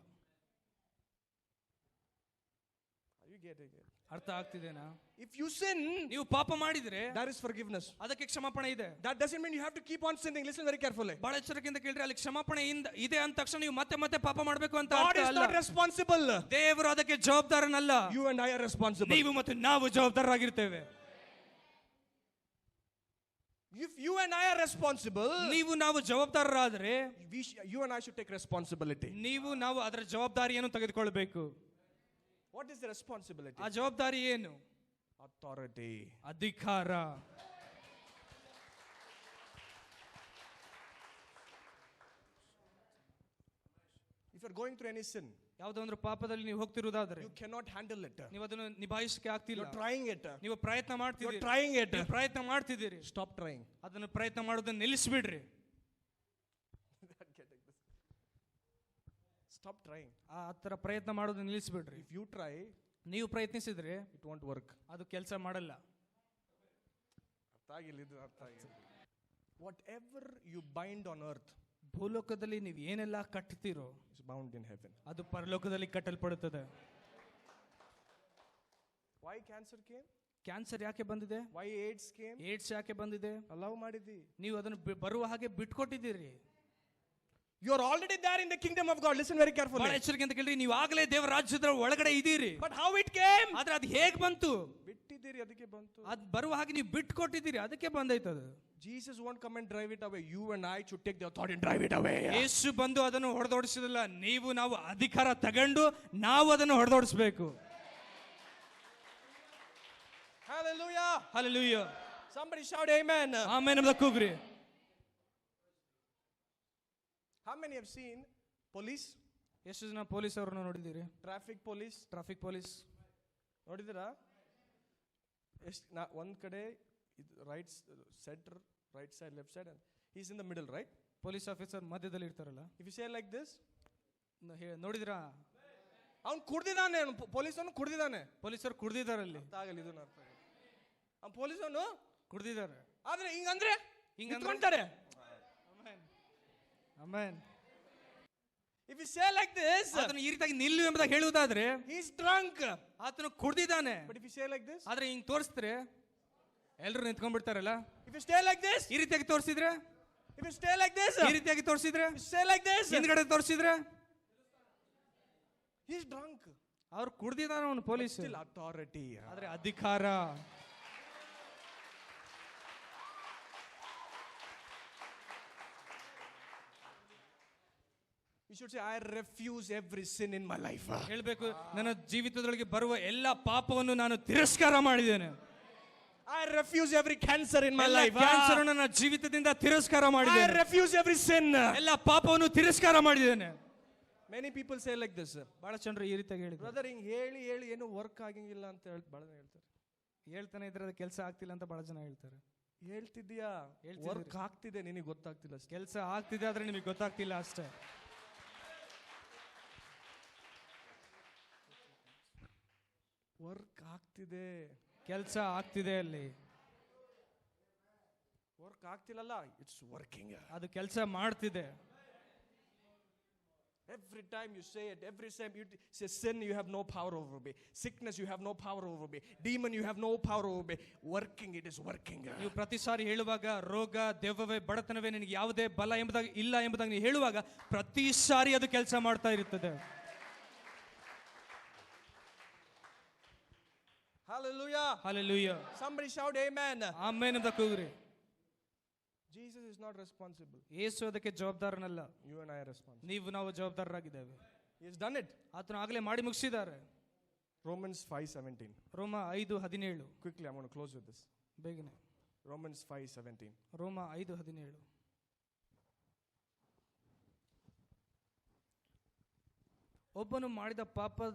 Are you getting it? ಅರ್ಥ ಆಗ್ತಿದೆನಾ? If you sin, ನೀವು ಪಾಪ ಮಾಡಿದ್ರೆ there is forgiveness. ಅದಕ್ಕೆ ಕ್ಷಮಾಪಣೆ ಇದೆ. That doesn't mean you have to keep on sinning. Listen very carefully. ಬಹಳ ಎಚ್ಚರಿಕೆಯಿಂದ ಕೇಳ್ರಿ, ಅಲ್ಲಿ ಕ್ಷಮಾಪಣೆ ಇದೆ ಅಂದ ತಕ್ಷಣ ನೀವು ಮತ್ತೆ ಮತ್ತೆ ಪಾಪ ಮಾಡಬೇಕು ಅಂತ God ಅರ್ಥ is ಅಲ್ಲ. not responsible. ದೇವರು ಅದಕ್ಕೆ ಜವಾಬ್ದಾರನಲ್ಲ. You and I are responsible. ನೀವು ಮತ್ತು ನಾವು ಜವಾಬ್ದಾರರಾಗಿರ್ತೇವೆ. If you and I are responsible, ನೀವು ನಾವು ಜವಾಬ್ದಾರರಾದರೆ you and I should take responsibility. ನೀವು ನಾವು ಅದರ ಜವಾಬ್ದಾರಿಯನ್ನು ತೆಗೆದುಕೊಳ್ಳಬೇಕು. What is the responsibility? ಆ ಜವಾಬ್ದಾರಿ ಏನು? Authority. ಅಧಿಕಾರ. If you are going through any sin, ಯಾವುದೋ ಒಂದು ಪಾಪದಲ್ಲಿ ನೀವು ಹೋಗ್ತಿರುವುದಾದರೆ you cannot handle it. ನೀವು ಅದನ್ನು ನಿಭಾಯಿಸಕ್ಕೆ You ಆಗ್ತಿಲ್ಲ. are trying it. ನೀವು ಪ್ರಯತ್ನ You are ಮಾಡ್ತಿದ್ದೀರಿ. trying it. ನೀವು ಪ್ರಯತ್ನ ಮಾಡ್ತಿದ್ದೀರಿ. Stop trying. ಅದನ್ನು ಪ್ರಯತ್ನ ಮಾಡೋದನ್ನ ನಿಲ್ಲಿಸ್ಬಿಡ್ರಿ. Stop trying. ಆ ಥರ ಪ್ರಯತ್ನ ಮಾಡೋದನ್ನ ನಿಲ್ಲಿಸ್ಬಿಡ್ರಿ. If you try, ನೀವು ಪ್ರಯತ್ನಿಸಿದ್ರೆ it won't work. ಅದು ಕೆಲಸ ಮಾಡಲ್ಲ. Whatever you bind on earth ಭೂಲೋಕದಲ್ಲಿ ನೀವು ಏನೆಲ್ಲ ಕಟ್ಟುತ್ತೀರೋ is bound in heaven. ಅದು ಪರಲೋಕದಲ್ಲಿ ಕಟ್ಟಲ್ಪಡುತ್ತದೆ. Why cancer came? ಕ್ಯಾನ್ಸರ್ ಯಾಕೆ ಬಂದಿದೆ? Why AIDS came? ಏಡ್ಸ್ ಯಾಕೆ ಬಂದಿದೆ? Allow ಮಾಡಿದಿ. ನೀವು ಅದನ್ನು ಬರುವ ಹಾಗೆ ಬಿಟ್ಕೊಟ್ಟಿದ್ದೀರಿ. You are already there in the kingdom of God. Listen very carefully. ಬಹಳ ಎಚ್ಚರಿಕೆಯಿಂದ ಕೇಳ್ರಿ, ನೀವು ಆಗಲೇ ದೇವರ ರಾಜ್ಯದ ಒಳಗಡೆ ಇದ್ದೀರಿ. But how it came? ಆದ್ರೆ ಅದು ಹೇಗೆ ಬಂತು? ಬಿಟ್ಟಿದ್ದೀರಿ, ಅದಕ್ಕೆ ಬಂತು. ಅದು ಬರುವ ಹಾಗೆ ನೀವು ಬಿಟ್ಕೊಟ್ಟಿದ್ದೀರಿ, ಅದಕ್ಕೆ ಬಂದೈತದು. Jesus won't come and drive it away. You and I should take the authority and drive it away. ಯೇಸು ಬಂದು ಅದನ್ನು ಹೊಡೆದೋಡಿಸಿದಿಲ್ಲ, ನೀವು ನಾವು ಅಧಿಕಾರ ತಗೊಂಡು ನಾವು ಅದನ್ನು ಹೊಡೆದೋಡಿಸಬೇಕು. Hallelujah. Hallelujah. Somebody shout amen. Amen ಎಂಬುದಾಗಿ ಕೂಗ್ರಿ. How many have seen police? ಎಷ್ಟು ಜನ ಪೊಲೀಸ್ ಅವರನ್ನು ನೋಡಿದ್ದೀರಿ? Traffic police. ಟ್ರಾಫಿಕ್ ಪೊಲೀಸ್ ನೋಡಿದ್ದೀರಾ? ಒಂದ್ ಕಡೆ right centre, right side, left side, he's in the middle, right? Police officer ಮಧ್ಯದಲ್ಲಿ ಇರ್ತಾರಲ್ಲ. If you say like this, ನೋಡಿದ್ರಾ? ಅವ್ನು ಕುಡ್ದಿದ್ದಾನೆ, ಪೊಲೀಸ್ ಅವನು ಕುಡ್ದಿದ್ದಾನೆ. ಪೊಲೀಸರು ಕುಡ್ದಿದ್ದಾರಲ್ಲಿ. ಆಗಲ್ಲ, ಇದು ಅರ್ಥ. ಅವ್ನು ಪೊಲೀಸ್ ಅವನು ಕುಡ್ದಿದ್ದಾರೆ. ಆದ್ರೆ ಹಿಂಗಂದ್ರೆ ಹಿಂಗಂತಾರೆ. Amen. If you say like this, ಆತನು ಈ ರೀತಿಯಾಗಿ ನಿಲ್ಲು ಎಂಬುದಾಗಿ ಹೇಳುವುದಾದ್ರೆ he is drunk. ಆತನು ಕುಡ್ದಿದ್ದಾನೆ. But if you say like this, ಆದ್ರೆ ಹಿಂಗ್ ತೋರಿಸಿದ್ರೆ ಎಲ್ಲರೂ ನಿಂತ್ಕೊಂಡ್ಬಿಡ್ತಾರಲ್ಲ. if you stay like this, ಈ ರೀತಿಯಾಗಿ ತೋರಿಸಿದ್ರೆ, if you stay like this, ಈ ರೀತಿಯಾಗಿ ತೋರಿಸಿದ್ರೆ, if you stay like this, ಹಿಂದ್ಗಡೆ ತೋರಿಸಿದ್ರೆ he is drunk. ಅವ್ರು ಕುಡ್ದಿದ್ದಾನೆ ಅವನು ಪೊಲೀಸ್. Still authority. ಆದ್ರೆ ಅಧಿಕಾರ. You should say, I refuse every sin in my life. ಹೇಳ್ಬೇಕು, ನನ್ನ ಜೀವಿತದೊಳಗೆ ಬರುವ ಎಲ್ಲ ಪಾಪವನ್ನು ನಾನು ತಿರಸ್ಕಾರ ಮಾಡಿದ್ದೇನೆ. I refuse every cancer in my life. Cancer ನನ್ನ ಜೀವಿತದಿಂದ ತಿರಸ್ಕಾರ I ಮಾಡಿದ್ದೇನೆ. refuse every sin. ಎಲ್ಲ ಪಾಪವನ್ನು ತಿರಸ್ಕಾರ ಮಾಡಿದ್ದೇನೆ. Many people say like this. ಬಹಳ ಜನರು ಈ ರೀತಿಯಾಗಿ ಹೇಳಿದ್ರು. ಬ್ರದರ್, ಹಿಂಗ್ ಹೇಳಿ ಹೇಳಿ ಏನು ವರ್ಕ್ ಆಗಂಗಿಲ್ಲ ಅಂತ ಬಹಳ ಹೇಳ್ತಾರೆ. ಹೇಳ್ತಾನೆ ಇದ್ರೆ ಅದು ಕೆಲಸ ಆಗ್ತಿಲ್ಲ ಅಂತ ಬಹಳ ಜನ ಹೇಳ್ತಾರೆ. ಹೇಳ್ತಿದ್ಯಾ? ವರ್ಕ್ ಆಗ್ತಿದೆ, ನಿನಗೆ ಗೊತ್ತಾಗ್ತಿಲ್ಲ. ಕೆಲಸ ಆಗ್ತಿದೆ ಆದ್ರೆ ನಿಮಗೆ ಗೊತ್ತಾಗ್ತಿಲ್ಲ ಅಷ್ಟೇ. ವರ್ಕ್ ಆಗ್ತಿದೆ, ಕೆಲಸ ಆಗ್ತಿದೆ, ಅಲ್ಲಿ ವರ್ಕ್ ಆಗ್ತಿಲ್ಲಲ್ಲ, ಇಟ್ಸ್ ವರ್ಕಿಂಗ್. ಅದು ಕೆಲಸ ಮಾಡ್ತಿದೆ. Every time you say it, every time you say sin, you have no power over me. Sickness, you have no power over me. Demon, you have no power over me. Working, it is working. ನೀವು ಪ್ರತಿ ಸಾರಿ ಹೇಳುವಾಗ ರೋಗ, ದೆವ್ವವೇ, ಬಡತನವೇ ನಿನಗೆ ಯಾವುದೇ ಬಲ ಎಂಬುದಾಗಿ ಇಲ್ಲ ಎಂಬುದಾಗಿ ನೀವು ಹೇಳುವಾಗ ಪ್ರತಿ ಸಾರಿ ಅದು ಕೆಲಸ ಮಾಡ್ತಾ ಇರುತ್ತದೆ. Hallelujah. Hallelujah. Somebody shout amen. Amen ಅಂತ ಕೂಗ್ರಿ. Jesus is not responsible. ಯೇಸು ಅದಕ್ಕೆ ಜವಾಬ್ದಾರನಲ್ಲ. You and I are responsible. ನೀವು ನಾವು ಜವಾಬ್ದಾರರಾಗಿದ್ದೇವೆ. He has done it. ಆತನು ಆಗಲೇ ಮಾಡಿ ಮುಗಿಸಿದ್ದಾರೆ. Romans 5:17. ರೋಮ 5:17. Quickly, I'm going to close with this. ಬೇಗನೆ. Romans 5:17. ರೋಮ 5:17. ಒಬ್ಬನು ಮಾಡಿದ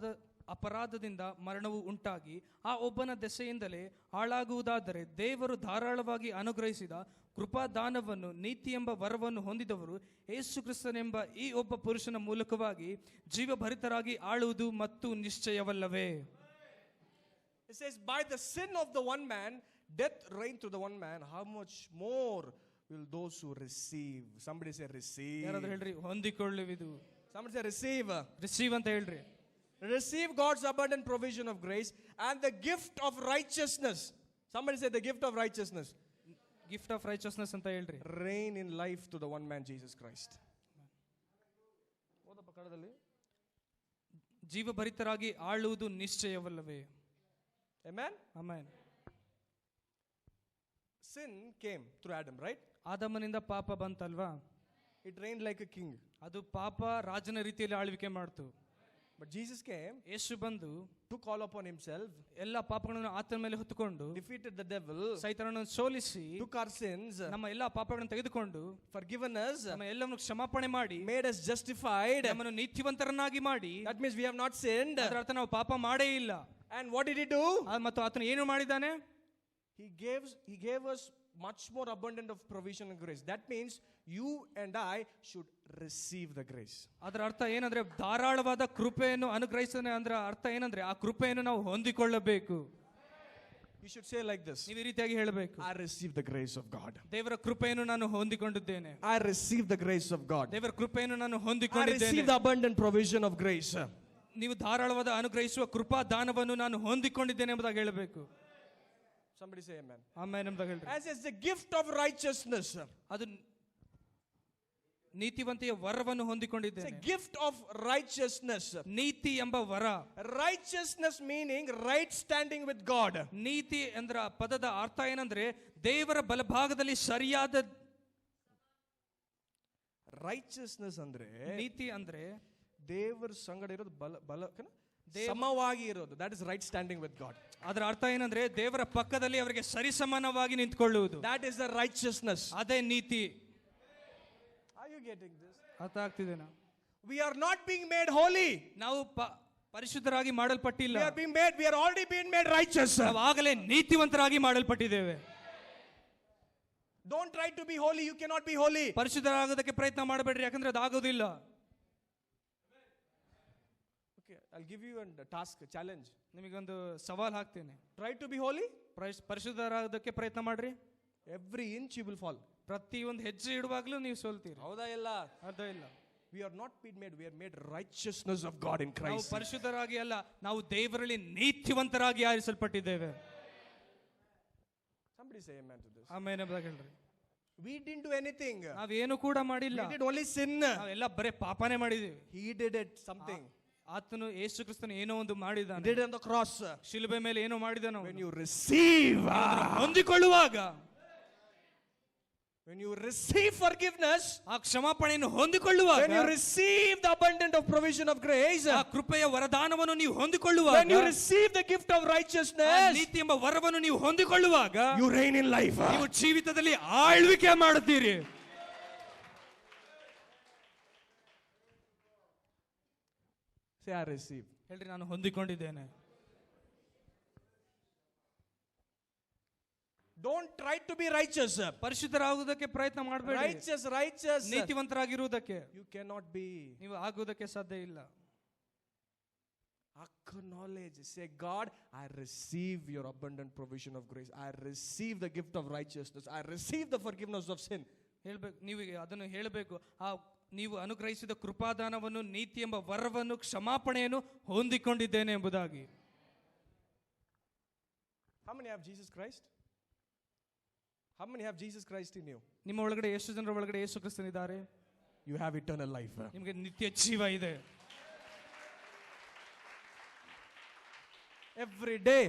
ಅಪರಾಧದಿಂದ ಮರಣವು ಉಂಟಾಗಿ ಆ ಒಬ್ಬನ ದೆಸೆಯಿಂದಲೇ ಹಾಳಾಗುವುದಾದರೆ ದೇವರು ಧಾರಾಳವಾಗಿ ಅನುಗ್ರಹಿಸಿದ ಕೃಪಾದಾನವನ್ನು, ನೀತಿ ಎಂಬ ವರವನ್ನು ಹೊಂದಿದವರು ಯೇಸು ಕ್ರಿಸ್ತನೆಂಬ ಈ ಒಬ್ಬ ಪುರುಷನ ಮೂಲಕವಾಗಿ ಜೀವಭರಿತರಾಗಿ ಆಳುವುದು ಮತ್ತು ನಿಶ್ಚಯವಲ್ಲವೇ? It says, by the sin of the one man, death reigned through the one man. How much more will those who receive? Somebody say receive. ಯಾರಾದ್ರೂ ಹೇಳ್ರಿ ಹೊಂದಿಕೊಳ್ಳುವುದು. Somebody say receive. ರಿಸೀವ್ ಅಂತ ಹೇಳ್ರಿ. Receive God's abundant provision of grace and the gift of righteousness. Somebody say the gift of righteousness. Gift of righteousness ಅಂತ ಹೇಳ್ರಿ. Reign in life to the one man Jesus Christ. ಓದಪ್ಪ ಕಡದಲ್ಲಿ. ಜೀವಭರಿತರಾಗಿ ಆಳುವುದು ನಿಶ್ಚಯವಲ್ಲವೇ? Amen. Amen. Sin came through Adam, right? ಆದಮನಿಂದ ಪಾಪ ಬಂತಲ್ವಾ? It reigned like a king. ಅದು ಪಾಪ ರಾಜನ ರೀತಿಯಲ್ಲಿ ಆಳ್ವಿಕೆ ಮಾಡ್ತು. But Jesus came, ಯೇಸು ಬಂದು took all upon himself, ಎಲ್ಲ ಪಾಪಗಳನ್ನು ಆತನ ಮೇಲೆ ಹೊತ್ತುಕೊಂಡು, defeated the devil, ಸೈತಾನನನ್ನು ಸೋಲಿಸಿ, took our sins, ನಮ್ಮ ಎಲ್ಲ ಪಾಪಗಳನ್ನು ತೆಗೆದುಕೊಂಡು, forgiven us, ನಮ್ಮ ಎಲ್ಲವನ್ನು ಕ್ಷಮಾಪಣೆ ಮಾಡಿ, made us justified. ನಮ್ಮನ್ನು ನೀತಿವಂತರನ್ನಾಗಿ ಮಾಡಿ. That means we have not sinned. ಅದರ ಅರ್ಥ ನಾವು ಪಾಪ ಮಾಡೇ ಇಲ್ಲ. And what did he do? ಮತ್ತು ಆತನು ಏನು ಮಾಡಿದ್ದಾನೆ? He gave us much more abundant of provision and grace. That means you and I should receive the grace. ಅದರ ಅರ್ಥ ಏನಂದ್ರೆ ಧಾರಾಳವಾದ ಕೃಪೆಯನ್ನು ಅನುಗ್ರಹಿಸನೆ. ಅಂದ್ರೆ ಅರ್ಥ ಏನಂದ್ರೆ ಆ ಕೃಪೆಯನ್ನು ನಾವು ಹೊಂದಿಕೊಳ್ಳಬೇಕು. You should say like this. ನೀವು ಈ ರೀತಿಯಾಗಿ ಹೇಳಬೇಕು, I receive the grace of God. ದೇವರ ಕೃಪೆಯನ್ನು ನಾನು ಹೊಂದಿಕೊಂಡಿದ್ದೇನೆ. I receive the grace of God. ದೇವರ ಕೃಪೆಯನ್ನು ನಾನು I ಹೊಂದಿಕೊಂಡಿದ್ದೇನೆ. receive the abundant provision of grace. ನೀವು ಧಾರಾಳವಾದ ಅನುಗ್ರಹಿಸುವ ಕೃಪಾ ದಾನವನ್ನು ನಾನು ಹೊಂದಿಕೊಂಡಿದ್ದೇನೆ ಎಂಬುದಾಗಿ ಹೇಳಬೇಕು. Somebody say amen. ಆಮೆನ್ ಎಂಬುದಾಗಿ ಹೇಳ್ರಿ. As is the gift of righteousness. ಅದು ನೀತಿವಂತೆಯ ವರವನ್ನು It's ಹೊಂದಿಕೊಂಡಿದ್ದೇನೆ. a gift of righteousness. ನೀತಿ ಎಂಬ ವರ. Righteousness meaning right standing with God. ನೀತಿ ಎಂದ್ರ ಪದದ ಅರ್ಥ ಏನಂದ್ರೆ ದೇವರ ಬಲಭಾಗದಲ್ಲಿ ಸರಿಯಾದ. Righteousness ಅಂದ್ರೆ ನೀತಿ ಅಂದ್ರೆ ದೇವರ ಸಂಗಡ ಇರೋದು ಬಲ ಸಮವಾಗಿ ಇರೋದು, that is right standing with God. ಅದರ ಅರ್ಥ ಏನಂದ್ರೆ ದೇವರ ಪಕ್ಕದಲ್ಲಿ ಅವರಿಗೆ ಸರಿಸಮಾನವಾಗಿ ನಿಂತ್ಕೊಳ್ಳುವುದು. That is the righteousness. ಅದೇ ನೀತಿ. Are you getting this? ಅರ್ಥ ಆಗ್ತಿದೆನಾ? We are not being made holy. ನಾವು ಪರಿಶುದ್ಧರಾಗಿ ಮಾಡಲ್ಪಟ್ಟಿಲ್ಲ. We are already been made righteous. ನಾವು ಆಗಲೇ ನೀತಿವಂತರಾಗಿ ಮಾಡಲ್ಪಟ್ಟಿದ್ದೇವೆ. Don't try to be holy, you cannot be holy. ಪರಿಶುದ್ಧರಾಗೋದಕ್ಕೆ ಪ್ರಯತ್ನ ಮಾಡಬೇಡ್ರಿ, ಯಾಕಂದ್ರೆ ಅದು ಆಗೋದಿಲ್ಲ. Okay, I'll give you a task, a challenge. ನಿಮಗೊಂದು ಸವಾಲ್ ಹಾಕ್ತೇನೆ. Try to be holy. ಪರಿಶುದ್ಧರಾಗೋದಕ್ಕೆ ಪ್ರಯತ್ನ ಮಾಡ್ರಿ. Every inch you will fall. ಪ್ರತಿ ಒಂದು ಹೆಜ್ಜೆ ಇಡುವಾಗಲೂ ನೀವು ಸೋಲ್ತೀರಿ. ಹೌದಾ ಇಲ್ಲ? ಅರ್ಥ ಇಲ್ಲ. We are not been made, we are made righteousness of God in Christ. ನಾವು ಪರಿಶುದ್ಧರಾಗಿ ಅಲ್ಲ, ನಾವು ದೇವರಲ್ಲಿ ನೀತಿವಂತರಾಗಿ ಆರಿಸಲ್ಪಟ್ಟಿದ್ದೇವೆ. Somebody say amen to this. ಆಮೇಲೆ ಹೇಳ್ರಿ. We didn't do anything. ನಾವೇನು ಕೂಡ ಮಾಡಿಲ್ಲ. We did only sin. ನಾವೆಲ್ಲ ಬರೇ ಪಾಪನೇ ಮಾಡಿದ್ದೀವಿ. He did it something. ಆತನು ಯೇಸು ಕ್ರಿಸ್ತನು ಏನೋ ಒಂದು ಮಾಡಿದಾನೆ. Did it on the cross. ಶಿಲುಬೆ ಮೇಲೆ ಏನೋ ಮಾಡಿದಾನೆ. When you receive, ಹೊಂದಿಕೊಳ್ಳುವಾಗ, when you receive forgiveness, ಆ ಕ್ಷಮಾಪಣೆಯನ್ನು ಹೊಂದಿಕೊಳ್ಳುವಾಗ, when you receive the abundant of provision of grace, ಆ ಕೃಪೆಯ ವರದಾನವನ್ನು ನೀವು ಹೊಂದಿಕೊಳ್ಳುವಾಗ, when you receive the gift of righteousness, ನೀತಿ ಎಂಬ ವರವನ್ನು ನೀವು ಹೊಂದಿಕೊಳ್ಳುವಾಗ, you reign in life. ನೀವು ಜೀವಿತದಲ್ಲಿ ಆಳ್ವಿಕೆ ಮಾಡುತ್ತೀರಿ. Say I receive. ಹೇಳ್ರಿ, ನಾನು ಹೊಂದಿಕೊಂಡಿದ್ದೇನೆ. Don't try to be righteous. ಪರಿಶುದ್ಧರಾಗುವುದಕ್ಕೆ ಪ್ರಯತ್ನ ಮಾಡಬೇಡಿ. Righteous. ನೀತಿವಂತರಾಗಿರುವುದಕ್ಕೆ You cannot be. ನೀವು ಆಗುವುದಕ್ಕೆ ಸಾಧ್ಯ ಇಲ್ಲ. Acknowledge. Say, God, I receive your abundant provision of grace. I receive the gift of righteousness. I receive the forgiveness of sin. ಹೇಳ್ಬೇಕು, ನೀವು ಅದನ್ನು ಹೇಳಬೇಕು. ಆ ನೀವು ಅನುಗ್ರಹಿಸಿದ ಕೃಪಾದಾನವನ್ನು, ನೀತಿ ಎಂಬ ವರವನ್ನು, ಕ್ಷಮಾಪಣೆಯನ್ನು ಹೊಂದಿಕೊಂಡಿದ್ದೇನೆ ಎಂಬುದಾಗಿ. How many have Jesus Christ? How many have Jesus Christ in you? ನಿಮ್ಮ ಒಳಗಡೆ ಎಷ್ಟು ಜನರ ಒಳಗಡೆ ಯೇಸು ಕ್ರಿಸ್ತನಿದ್ದಾರೆ? You have eternal life. ನಿಮಗೆ ನಿತ್ಯ ಜೀವ ಇದೆ. Every day,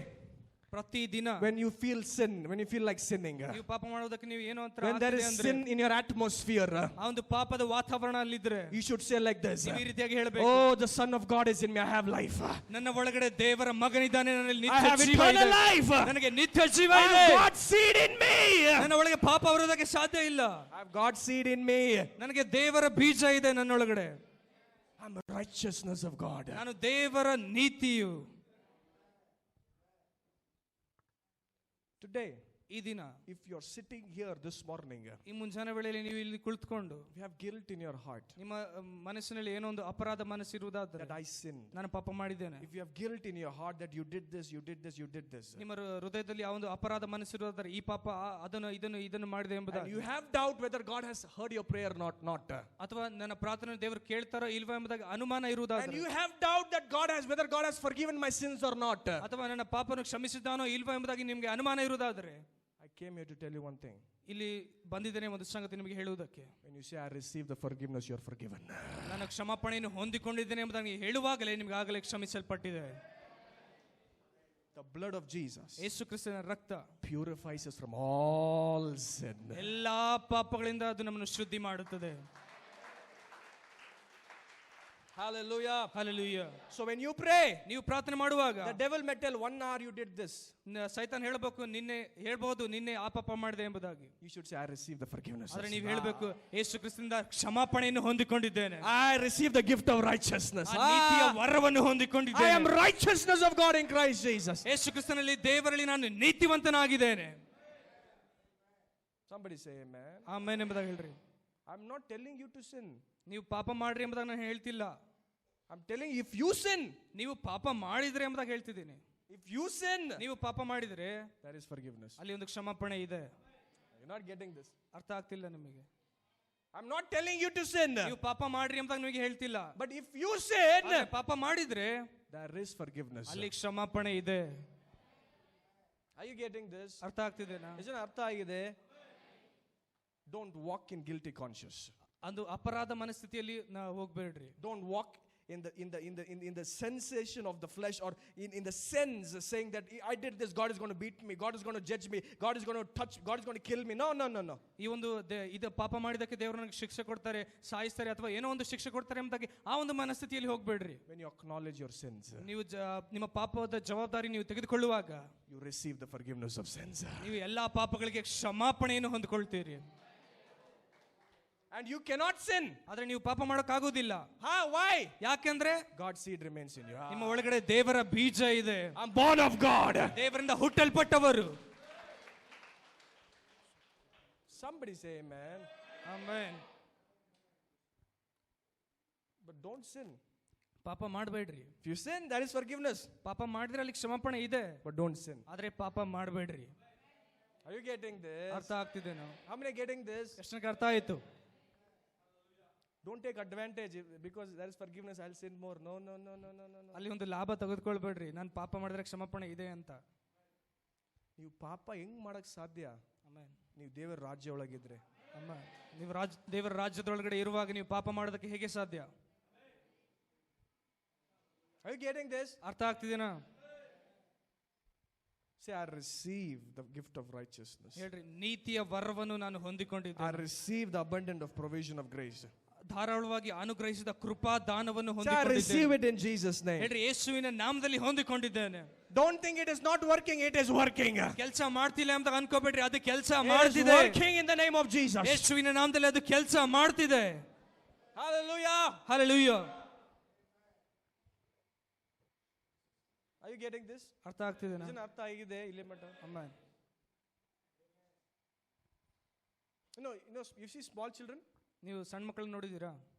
ಪ್ರತಿ ದಿನ when you feel sin, when you feel like sinning, ನೀವು ಪಾಪ ಮಾಡೋದಕ್ಕೆ ನೀವು ಏನೋ ಅಂತ when there is sin in your atmosphere, ಆ ಒಂದು ಪಾಪದ ವಾತಾವರಣ ಅಲ್ಲಿದ್ರೆ, you should say like this. ನೀವು ಈ ರೀತಿಯಾಗಿ ಹೇಳಬೇಕು. Oh, the Son of God is in me. I have life. ನನ್ನ ಒಳಗಡೆ ದೇವರ ಮಗನಿದ್ದಾನೆ, ನನ್ನಲ್ಲಿ I ನಿತ್ಯ have ಜೀವ eternal ಇದೆ. life. ನನಗೆ ನಿತ್ಯ ಜೀವ I ಇದೆ. have God's seed in me. ನನ್ನ ಒಳಗೆ ಪಾಪ ಬರೋದಕ್ಕೆ ಸಾಧ್ಯ ಇಲ್ಲ. I have God's seed in me. ನನಗೆ ದೇವರ ಬೀಜ ಇದೆ ನನ್ನೊಳಗಡೆ. I'm the righteousness of God. ನಾನು ದೇವರ ನೀತಿಯು. Today, ಈ ದಿನ, if you're sitting here this morning, ಈ ಮುಂಜಾನೆ ವೇಳೆಯಲ್ಲಿ ನೀವು ಇಲ್ಲಿ ಕುಳಿತುಕೊಂಡು you have guilt in your heart ನಿಮ್ಮ ಮನಸ್ಸಿನಲ್ಲಿ ಏನೋ ಒಂದು ಅಪರಾಧ ಮನಸ್ಸಿರುವುದಾದರೆ, that I sinned. ನಾನು ಪಾಪ ಮಾಡಿದ್ದೇನೆ. If you have guilt in your heart that you did this, you did this, you did this, ನಿಮ್ಮ ಹೃದಯದಲ್ಲಿ ಆ ಒಂದು ಅಪರಾಧ ಮನಸ್ಸಿರುವುದಾದರೆ, ಈ ಪಾಪ ಇದನ್ನು ಮಾಡಿದೆ and ಎಂಬುದಾಗಿ, you have doubt whether God has heard your prayer or not, ಅಥವಾ ನನ್ನ ಪ್ರಾರ್ಥನೆ ದೇವರು ಕೇಳ್ತಾರೋ ಇಲ್ವಾ ಎಂಬುದಾಗಿ ಅನುಮಾನ and ಇರುವುದಾದರೆ, you have doubt that whether God has forgiven my sins or not, ಅಥವಾ ನನ್ನ ಪಾಪವನ್ನು ಕ್ಷಮಿಸಿದ್ದಾನೋ ಇಲ್ವಾ ಎಂಬುದಾಗಿ ನಿಮಗೆ ಅನುಮಾನ ಇರುವುದಾದರೆ, I came here to tell you one thing. ಇಲ್ಲಿ ಬಂದಿದ್ದೇನೆ ಒಂದು ಸಂಗತಿ ನಿಮಗೆ ಹೇಳುವುದಕ್ಕೆ. When you say I receive the forgiveness, you are forgiven. ನಾನು ಕ್ಷಮಾಪಣೆಯನ್ನು ಹೊಂದಿಕೊಂಡಿದ್ದೇನೆ ಎಂಬುದಾಗಿ ಹೇಳುವಾಗಲೇ ನಿಮಗೆ ಆಗಲೇ ಕ್ಷಮಿಸಲ್ಪಟ್ಟಿದೆ. The blood of Jesus ಯೇಸು ಕ್ರಿಸ್ತನ ರಕ್ತ purifies us from all sin. ಎಲ್ಲಾ ಪಾಪಗಳಿಂದ ಅದು ನಮ್ಮನ್ನು ಶುದ್ಧಿ ಮಾಡುತ್ತದೆ. Hallelujah. Hallelujah. So when you pray, ನೀವು ಪ್ರಾರ್ಥನೆ ಮಾಡುವಾಗ the devil may tell 1 hour you did this. ಸೈತಾನ್ ಹೇಳಬೇಕು, ನಿನ್ನೆ ಆ ಪಾಪ ಮಾಡಿದೆ ಎಂಬುದಾಗಿ. You should say I receive the forgiveness. ಆದ್ರೆ ನೀವು ಹೇಳಬೇಕು, ಯೇಸು ಕ್ರಿಸ್ತನಿಂದ ಕ್ಷಮಾಪಣೆಯನ್ನು ಹೊಂದಿಕೊಂಡಿದ್ದೇನೆ. I receive the gift of righteousness. ಆ ನೀತಿಯ ವರವನ್ನು I ಹೊಂದಿಕೊಂಡಿದ್ದೇನೆ. am righteousness of God in Christ Jesus. ಯೇಸು ಕ್ರಿಸ್ತನಲ್ಲಿ ದೇವರಲ್ಲಿ ನಾನು ನೀತಿವಂತನಾಗಿದ್ದೇನೆ. Somebody say amen. ಆಮೆನ್ ಎಂಬುದಾಗಿ ಹೇಳ್ರಿ. I'm not telling you to sin. ನೀವು ಪಾಪ ಮಾಡ್ರಿ ಎಂಬುದಾಗಿ ನಾನು ಹೇಳ್ತಿಲ್ಲ. I'm telling you, if you sin, ನೀವು ಪಾಪ ಮಾಡಿದ್ರೆ ಎಂಬುದಾಗಿ ಹೇಳ್ತಿದ್ದೀನಿ. if you sin, ನೀವು ಪಾಪ ಮಾಡಿದ್ರೆ there is forgiveness. ಅಲ್ಲಿ ಒಂದು ಕ್ಷಮಾಪಣೆ ಇದೆ. You're not getting this. ಅರ್ಥ ಆಗ್ತಿಲ್ಲ ನಿಮಗೆ. I'm not telling you to sin. ನೀವು ಪಾಪ ಮಾಡ್ರಿ ಎಂಬುದಾಗಿ ನಿಮಗೆ ಹೇಳ್ತಿಲ್ಲ. But if you sin, ಆದ್ರೆ ಪಾಪ ಮಾಡಿದ್ರೆ there is forgiveness. ಅಲ್ಲಿ ಕ್ಷಮಾಪಣೆ ಇದೆ. Are you getting this? ಅರ್ಥ ಆಗ್ತಿದೆನಾ? Isn't ಅರ್ಥ ಆಗಿದೆ? Don't walk in guilty conscience. ಅದು ಅಪರಾಧ ಮನಸ್ಥಿತಿಯಲ್ಲಿ ಹೋಗ್ಬೇಡ್ರಿ. Don't walk in the sensation of the flesh, or in the sense saying that I did this, God is going to beat me, God is going to judge me, God is going to touch, God is going to kill me. No. ಈ ಒಂದು ಇದು ಪಾಪ ಮಾಡಿದಕ್ಕೆ ದೇವರು ನನಗೆ ಶಿಕ್ಷೆ ಕೊಡ್ತಾರೆ, ಸಾಯಿಸ್ತಾರೆ, ಅಥವಾ ಏನೋ ಒಂದು ಶಿಕ್ಷೆ ಕೊಡ್ತಾರೆ ಎಂಬುದಾಗಿ ಆ ಒಂದು ಮನಸ್ಥಿತಿಯಲ್ಲಿ ಹೋಗ್ಬೇಡ್ರಿ. When you acknowledge your sins, ನೀವು ನಿಮ್ಮ ಪಾಪದ ಜವಾಬ್ದಾರಿ ನೀವು ತೆಗೆದುಕೊಳ್ಳುವಾಗ you receive the forgiveness of sins. ನೀವು ಎಲ್ಲಾ ಪಾಪಗಳಿಗೆ ಕ್ಷಮಾಪಣೆಯನ್ನು ಹೊಂದಿಕೊಳ್ತೀರಿ. And you cannot sin. ಆದ್ರೆ ನೀವು ಪಾಪ ಮಾಡೋಕ್ಕಾಗೋದಿಲ್ಲ. Why? ಯಾಕೆಂದ್ರೆ God's seed remains in you. ನಿಮ್ಮ ಒಳಗಡೆ ದೇವರ ಬೀಜ ಇದೆ. I'm born of God. ದೇವರಿಂದ ಹುಟ್ಟಲ್ಪಟ್ಟವರು. Somebody say amen. Amen. But don't sin. ಪಾಪ ಮಾಡಬೇಡ್ರಿ. If you sin, that is forgiveness. ಪಾಪ ಮಾಡಿದ್ರೆ ಅಲ್ಲಿ ಕ್ಷಮಾಪಣೆ ಇದೆ. But don't sin. ಆದ್ರೆ ಪಾಪ ಮಾಡಬೇಡ್ರಿ. Are you getting this? ಅರ್ಥ ಆಗ್ತಿದೇನೋ? How many are getting this? ಎಷ್ಟು ಜನಕ್ಕೆ ಅರ್ಥ ಆಯ್ತು? Don't take advantage because there is forgiveness, I'll sin more. No. ಅಲ್ಲಿ ಒಂದು ಲಾಭ ತೆಗೆದುಕೊಳ್ಬೇಡ್ರಿ, ನಾನು ಪಾಪ ಮಾಡಿದ್ರೆ ಕ್ಷಮಾಪಣೆ ಇದೆ ಅಂತ. ನೀವು ಪಾಪ ಹೆಂಗ್ ಮಾಡಕ್ ಸಾಧ್ಯ? ಆಮೆನ್. ನೀವು ದೇವರ ರಾಜ್ಯ ಒಳಗಿದ್ರೆ. ಆಮೆನ್. ನೀವು ದೇವರ ರಾಜ್ಯದೊಳಗಡೆ ಇರುವಾಗ ನೀವು ಪಾಪ ಮಾಡೋದಕ್ಕೆ ಹೇಗೆ ಸಾಧ್ಯ? Are you getting this? ಅರ್ಥ ಆಗ್ತಿದೇನಾ? Say, I receive the gift of righteousness. ಹೇಳ್ರಿ, ನೀತಿಯ ವರವನ್ನು ನಾನು ಹೊಂದಿಕೊಂಡಿದ್ದೇನೆ. I receive the abundant of provision of grace. ಧಾರಾಳವಾಗಿ ಅನುಗ್ರಹಿಸಿದ ಕೃಪಾ ದಾನವನ್ನು I ಹೊಂದಿಕೊಂಡಿದ್ದೇನೆ. receive it in Jesus name. ಹೇಳ್ರಿ, ಯೇಸುವಿನ ನಾಮದಲ್ಲಿ ಹೊಂದಿಕೊಂಡಿದ್ದೇನೆ. Don't think it is not working, it is working. ಕೆಲಸ ಮಾಡ್ತಿಲ್ಲ ಅಂತ ಅನ್ಕೋಬೇಡ್ರಿ, ಅದು ಕೆಲಸ It is ಮಾಡ್ತಿದೆ. working in the name of Jesus. ಯೇಸುವಿನ ನಾಮದಲ್ಲಿ ಅದು ಕೆಲಸ ಮಾಡ್ತಿದೆ. Hallelujah. Hallelujah. Are you getting this? ಅರ್ಥ ಆಗ್ತಿದೆನಾ? ಇದನ್ನ ಅರ್ಥ ಆಗಿದೆ ಇಲ್ಲಿ ಮಟ್ಟ? Amen. You see small children? ನೀವು ಸಣ್ಣ ಮಕ್ಕಳನ್ನ ನೋಡಿದೀರಾ?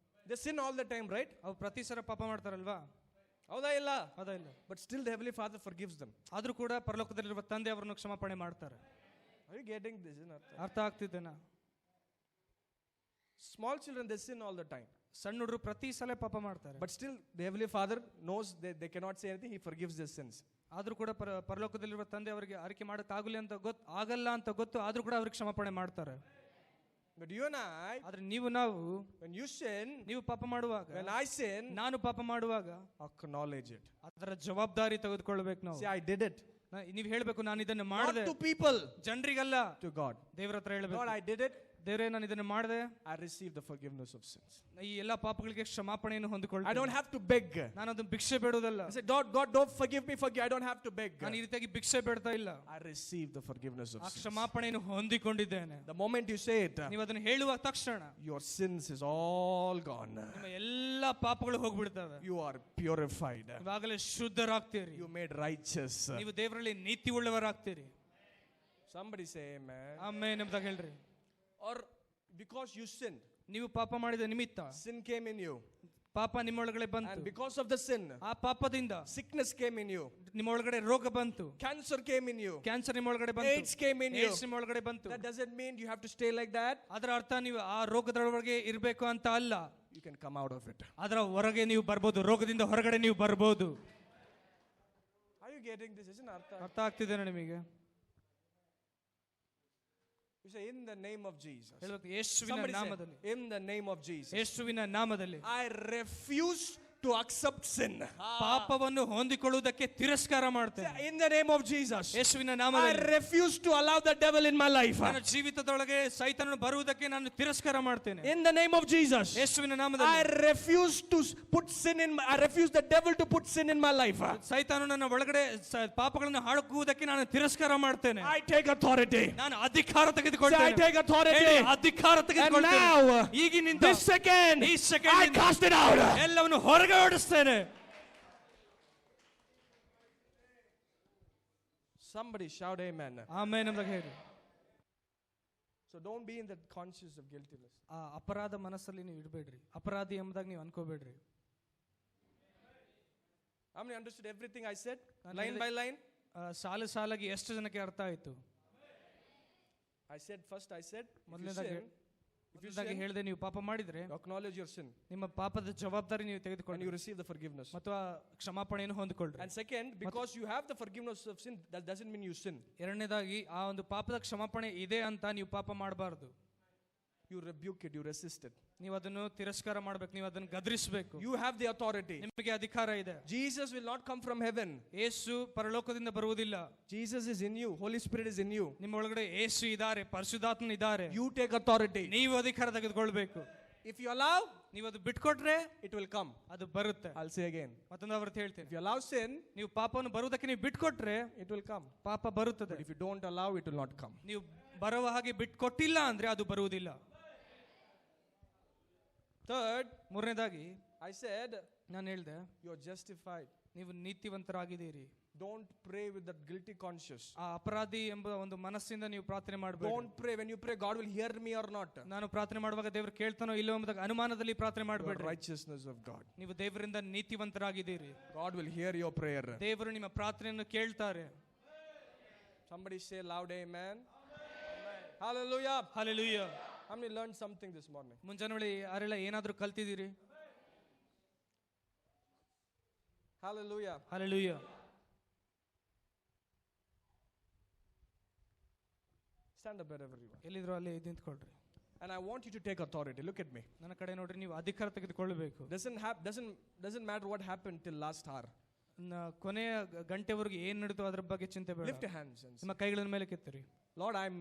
They sin all the time, right? ಅವ್ರು ಪ್ರತಿ ಸಲ ಪಾಪ ಮಾಡ್ತಾರಲ್ವಾ? ಹೌದಾ ಇಲ್ಲ? ಹೌದಾ ಇಲ್ಲ? But still the heavenly Father forgives them. ಆದ್ರೂ ಕೂಡ ಪರಲೋಕದಲ್ಲಿರುವ ತಂದೆ ಅವರನ್ನು ಕ್ಷಮಾಪಣೆ ಮಾಡ್ತಾರೆ. Are you getting this? ಅರ್ಥ ಆಗ್ತಿದೆನಾ? Small children, they sin all the time. ಸಣ್ಣ ಹುಡುಗರು ಪ್ರತಿ ಸಲ ಪಾಪ ಮಾಡ್ತಾರೆ. But still the heavenly Father knows they cannot say anything, he forgives their sins. ಆದ್ರೂ ಕೂಡ ಪರಲೋಕದಲ್ಲಿರುವ ತಂದೆ ಅವರಿಗೆ ಅರಿಕೆ ಆಗಲ್ಲ ಅಂತ ಗೊತ್ತು, ಆದ್ರೂ ಕೂಡ ಅವ್ರಿಗೆ ಕ್ಷಮಾಪಣೆ ಮಾಡ್ತಾರೆ. But you and I, ಆದ್ರೆ ನಾವು when you sin, ನೀವು ಪಾಪ ಮಾಡುವಾಗ, when I sin, ನಾನು ಪಾಪ ಮಾಡುವಾಗ acknowledge it. ಅದರ ಜವಾಬ್ದಾರಿ ತೆಗೆದುಕೊಳ್ಳಬೇಕು ನಾವು. Say, I did it. ನೀವು ಹೇಳ್ಬೇಕು, ನಾನು ಇದನ್ನು Not ಮಾಡಿದೆ. to people, ಜನರಿಗಲ್ಲ, to God. ದೇವರ ಹತ್ರ ಹೇಳ್ಬೇಕು, God, I did it. ದೇವರೇ, ನಾನು ಇದನ್ನು ಮಾಡಿದೆ. I received the forgiveness of sins. ಈ ಎಲ್ಲಾ ಪಾಪಗಳಿಗೆ ಕ್ಷಮಾಪಣೆಯನ್ನು ಹೊಂದಿಕೊಳ್ಳಿ. I don't have to beg. ನಾನು ಅದನ್ನು ಭಿಕ್ಷೆ ಬೇಡುವುದಲ್ಲ. I said, God, don't forgive me. I don't have to beg. ನಾನು ಈ ರೀತಿಯಾಗಿ ಭಿಕ್ಷೆ ಬೇಡ್ತಾ ಇಲ್ಲ. I received the forgiveness of ಆ sins. ಕ್ಷಮಾಪಣೆಯನ್ನು ಹೊಂದಿಕೊಂಡಿದ್ದೇನೆ. The moment you say it, ನೀವು ಅದನ್ನು ಹೇಳುವ ತಕ್ಷಣ your sins is all gone. ನಿಮ್ಮ ಎಲ್ಲಾ ಪಾಪಗಳು ಹೋಗ್ಬಿಡ್ತವೆ. You are purified. ಇವಾಗಲೇ ಶುದ್ಧರಾಗ್ತೀರಿ. You made righteous. ನೀವು ದೇವರಲ್ಲಿ ನೀತಿ ಉಳ್ಳವರಾಗ್ತೀರಿ. Somebody say amen. ಆಮೆನ್ ಎಂಬುದಾಗಿ ಹೇಳ್ರಿ. Or because you sinned, ನೀವು ಪಾಪ ಮಾಡಿದ ನಿಮಿತ್ತ sin came in you. ಪಾಪ ನಿಮ್ಮ ಒಳಗಡೆ ಬಂತು. And because of the sin, ಆ ಪಾಪದಿಂದ sickness came in you. ನಿಮ್ಮ ಒಳಗಡೆ ರೋಗ ಬಂತು. Cancer came in you. Cancer ನಿಮ್ಮ ಒಳಗಡೆ ಬಂತು. AIDS came in you. AIDS ನಿಮ್ಮ ಒಳಗಡೆ ಬಂತು. That doesn't mean you have to stay like that. ಅದರ ಅರ್ಥ ನೀವು ಆ ರೋಗದೊಳಗೆ ಇರಬೇಕು ಅಂತ ಅಲ್ಲ. You can come out of it. ಅದರ ಹೊರಗೆ ನೀವು ಬರ್ಬೋದು, ರೋಗದಿಂದ ಹೊರಗಡೆ ನೀವು ಬರ್ಬೋದು. Are you getting this? Isn't it? ಅರ್ಥ ಆಗ್ತಿದೇನಾ ನಿಮಗೆ? You say, in the name of Jesus. ಹೇಳಬೇಕು, ಯೇಸುವಿನ Somebody ನಾಮದಲ್ಲಿ. say, in the name of Jesus. ಯೇಸುವಿನ ನಾಮದಲ್ಲಿ. I refuse to accept sin. ಪಾಪವನ್ನು ಹೊಂದಿಕೊಳ್ಳುವುದಕ್ಕೆ ತಿರಸ್ಕಾರ ಮಾಡ್ತೇನೆ. In the name of Jesus. ಯೇಸುವಿನ I ನಾಮದಲ್ಲಿ. refuse to allow the devil in my life. ನನ್ನ ಜೀವಿತದೊಳಗೆ ಸೈತಾನನು ಬರುವುದಕ್ಕೆ ನಾನು ತಿರಸ್ಕಾರ ಮಾಡ್ತೇನೆ. In the name of Jesus. ಯೇಸುವಿನ I ನಾಮದಲ್ಲಿ. refuse to put sin in I refuse the devil to put sin in my life. ಸೈತಾನನು ನನ್ನ ಒಳಗಡೆ ಪಾಪಗಳನ್ನು ಹಾಕುವುದಕ್ಕೆ ನಾನು ತಿರಸ್ಕಾರ ಮಾಡ್ತೇನೆ. I take authority. ನಾನು ಅಧಿಕಾರ Say, I ತೆಗೆದುಕೊಳ್ತೇನೆ. take authority. ಹೇಳಿ, ಅಧಿಕಾರ And ತೆಗೆದುಕೊಳ್ತೇನೆ. now, ಈಗಿನಿಂದ this second, ಈ second I cast it out. ಎಲ್ಲವನ್ನು ಹೊರಗೆ ಓಡಿಸ್ತೇನೆ. Somebody shout amen. ಆಮೆನ್ ಎಂಬುದಾಗಿ ಹೇಳಿ. So don't be in that conscience of guiltiness. ಆ ಅಪರಾಧ ಮನಸ್ಸಲ್ಲಿ ನೀವು ಇಡಬೇಡ್ರಿ. ಅಪರಾಧಿ ಎಂಬುದಾಗಿ ನೀವು ಅನ್ಕೋಬೇಡ್ರಿ. How many understood everything I said? ನಾನು Line by line? ಸಾಲು ಸಾಲಾಗಿ ಎಷ್ಟು ಜನಕ್ಕೆ ಅರ್ಥ ಆಯ್ತು? I said first, I said, if you ಮೊದಲನೇದಾಗಿ sin, ಹೇಳಿದೆ, ನೀವು ಪಾಪ ಮಾಡಿದ್ರೆ acknowledge your sin ನಿಮ್ಮ ಪಾಪದ ಜವಾಬ್ದಾರಿ ನೀವು and ತೆಗೆದುಕೊಳ್ಳಿ you receive the forgiveness. ಮತ್ತು ಆ ಕ್ಷಮಾಪಣೆಯನ್ನು ಹೊಂದಿಕೊಳ್ಳ್ರಿ. And second, because you have the forgiveness of sin, that doesn't mean you sin. ಎರಡನೇದಾಗಿ ಆ ಒಂದು ಪಾಪದ ಕ್ಷಮಾಪಣೆ ಇದೆ ಅಂತ ನೀವು ಪಾಪ ಮಾಡಬಾರದು. You rebuke it, you resist it. ನೀವು ಅದನ್ನು ತಿರಸ್ಕಾರ ಮಾಡ್ಬೇಕು, ನೀವು ಅದನ್ನು ಗದರಿಸಬೇಕು. You have the authority. ನಿಮಗೆ ಅಧಿಕಾರ ಇದೆ. Jesus will not come from heaven. ಯೇಸು ಪರಲೋಕದಿಂದ ಬರುವುದಿಲ್ಲ. Jesus is in you. Holy Spirit is in you. ನಿಮ್ಮ ಒಳಗಡೆ ಯೇಸು ಇದ್ದಾರೆ, ಪರಿಶುದ್ಧಾತ್ಮನು ಇದ್ದಾರೆ. You take authority. ನೀವು ಅಧಿಕಾರ ತೆಗೆದುಕೊಳ್ಬೇಕು. If you allow, ನೀವು ಅದು ಬಿಟ್ಕೊಟ್ರೆ it will come. ಅದು ಬರುತ್ತೆ. I'll say again. ಮತ್ತೊಂದು ಅವತ್ತು ಹೇಳ್ತೀನಿ, If you allow sin, ನೀವು ಪಾಪವನ್ನು ಬರುವುದಕ್ಕೆ ನೀವು ಬಿಟ್ಕೊಟ್ರೆ it will come. ಪಾಪ ಬರುತ್ತದೆ. But if you don't allow, it will not come. ನೀವು ಬರುವ ಹಾಗೆ ಬಿಟ್ಕೊಟ್ಟಿಲ್ಲ ಅಂದ್ರೆ ಅದು ಬರುವುದಿಲ್ಲ. Third, ಮೂರನೇದಾಗಿ I said, ನಾನು ಹೇಳ್ದೆ, you're justified. ನೀವು ನೀತಿವಂತರಾಗಿದ್ದೀರಿ. Don't pray with that guilty conscience. ಆ ಅಪರಾಧಿ ಎಂಬ ಒಂದು ಮನಸ್ಸಿಂದ ನೀವು ಪ್ರಾರ್ಥನೆ ಮಾಡಬೇಕು. Don't pray. When you pray, God will hear me or not. ನಾನು ಪ್ರಾರ್ಥನೆ ಮಾಡುವಾಗ ದೇವರು ಕೇಳ್ತಾನೋ ಇಲ್ಲೋ ಎಂಬ ಅನುಮಾನದಲ್ಲಿ ಪ್ರಾರ್ಥನೆ ಮಾಡಬೇಡಿ. Righteousness of God. ನೀವು ದೇವರಿಂದ ನೀತಿವಂತರಾಗಿದ್ದೀರಿ. God will hear your prayer. ದೇವರು ನಿಮ್ಮ ಪ್ರಾರ್ಥನೆಯನ್ನು ಕೇಳ್ತಾರೆ. Somebody say loud amen. Hallelujah. Hallelujah. How many learned something this morning? ಮುಂಜಾನೆ ಯಾರೆಲ್ಲ ಏನಾದರೂ ಕಲ್ತಿದ್ದೀರಿ? Hallelujah. Hallelujah. Stand up wherever you are. ಎಲ್ಲಿದ್ರು ಅಲ್ಲಿ ನಿಂತ್ಕೊಳ್ರಿ. And I want you to take authority. Look at me. ನನ್ನ ಕಡೆ ನೋಡ್ರಿ, ನೀವು ಅಧಿಕಾರ ತೆಗೆದುಕೊಳ್ಳಬೇಕು. Doesn't matter what happened till last hour. ಕೊನೆಯ ಗಂಟೆವರೆಗೆ ಏನ್ ನಡೀತೋ ಅದ್ರ ಬಗ್ಗೆ ಚಿಂತೆ ಬೇಡ. Lift your hands and say, ನಿಮ್ಮ ಕೈಗಳನ್ನು ಮೇಲೆ ಕೆತ್ತಿರಿ. Lord, I'm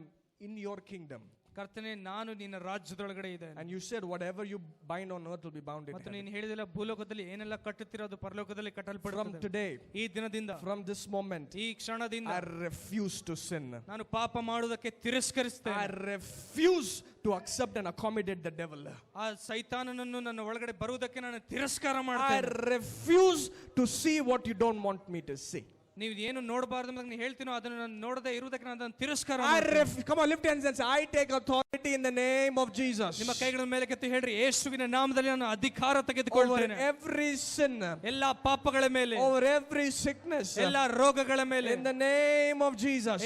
in your kingdom. ಕರ್ತನೆ, ನಾನು ನಿನ್ನ ರಾಜ್ಯದೊಳಗಡೆ ಇದ್ದೇನೆ. And you said whatever you bind on earth will be bound in ಮತ್ತು heaven. ನೀನು ಹೇಳಿದೆಲ್ಲ ಭೂಲೋಕದಲ್ಲಿ ಏನೆಲ್ಲ ಕಟ್ಟುತ್ತೀರೋ ಅದು ಪರಲೋಕದಲ್ಲಿ ಕಟ್ಟಲ್ಪಡುತ್ತದೆ. From today, ಈ ದಿನದಿಂದ, from this moment, ಈ ಕ್ಷಣದಿಂದ I refuse to sin. ನಾನು ಪಾಪ ಮಾಡುವುದಕ್ಕೆ ತಿರಸ್ಕರಿಸ್ತೇನೆ. I refuse to accept and accommodate the devil. ಆ ಸೈತಾನನನ್ನು ನನ್ನ ಒಳಗಡೆ ಬರುವುದಕ್ಕೆ ನಾನು ತಿರಸ್ಕಾರ I ಮಾಡ್ತೇನೆ. refuse to see what you don't want me to see. ನೀವು ಏನು ನೋಡಬಾರ್ದು ಅಂತ ನೀವು ಹೇಳ್ತೀನೋ ಅದನ್ನು ನಾನು ನೋಡದೆ ಇರುವುದಕ್ಕೆ ನಾನು ಅದನ್ನು ತಿರಸ್ಕಾರ ಮಾಡ್ತೇನೆ. Come on, lift your hands and say, I take authority in the name of Jesus. ನಿಮ್ಮ ಕೈಗಳ ಮೇಲೆ ಕೆತ್ತಿ ಹೇಳ್ರಿ, ಯೇಸುವಿನ ನಾಮದಲ್ಲಿ ನಾನು ಅಧಿಕಾರ Over ತೆಗೆದುಕೊಳ್ಳುತ್ತೇನೆ. every sin, ಎಲ್ಲಾ ಪಾಪಗಳ ಮೇಲೆ, over every sickness, ಎಲ್ಲಾ ರೋಗಗಳ ಮೇಲೆ, in the name of Jesus,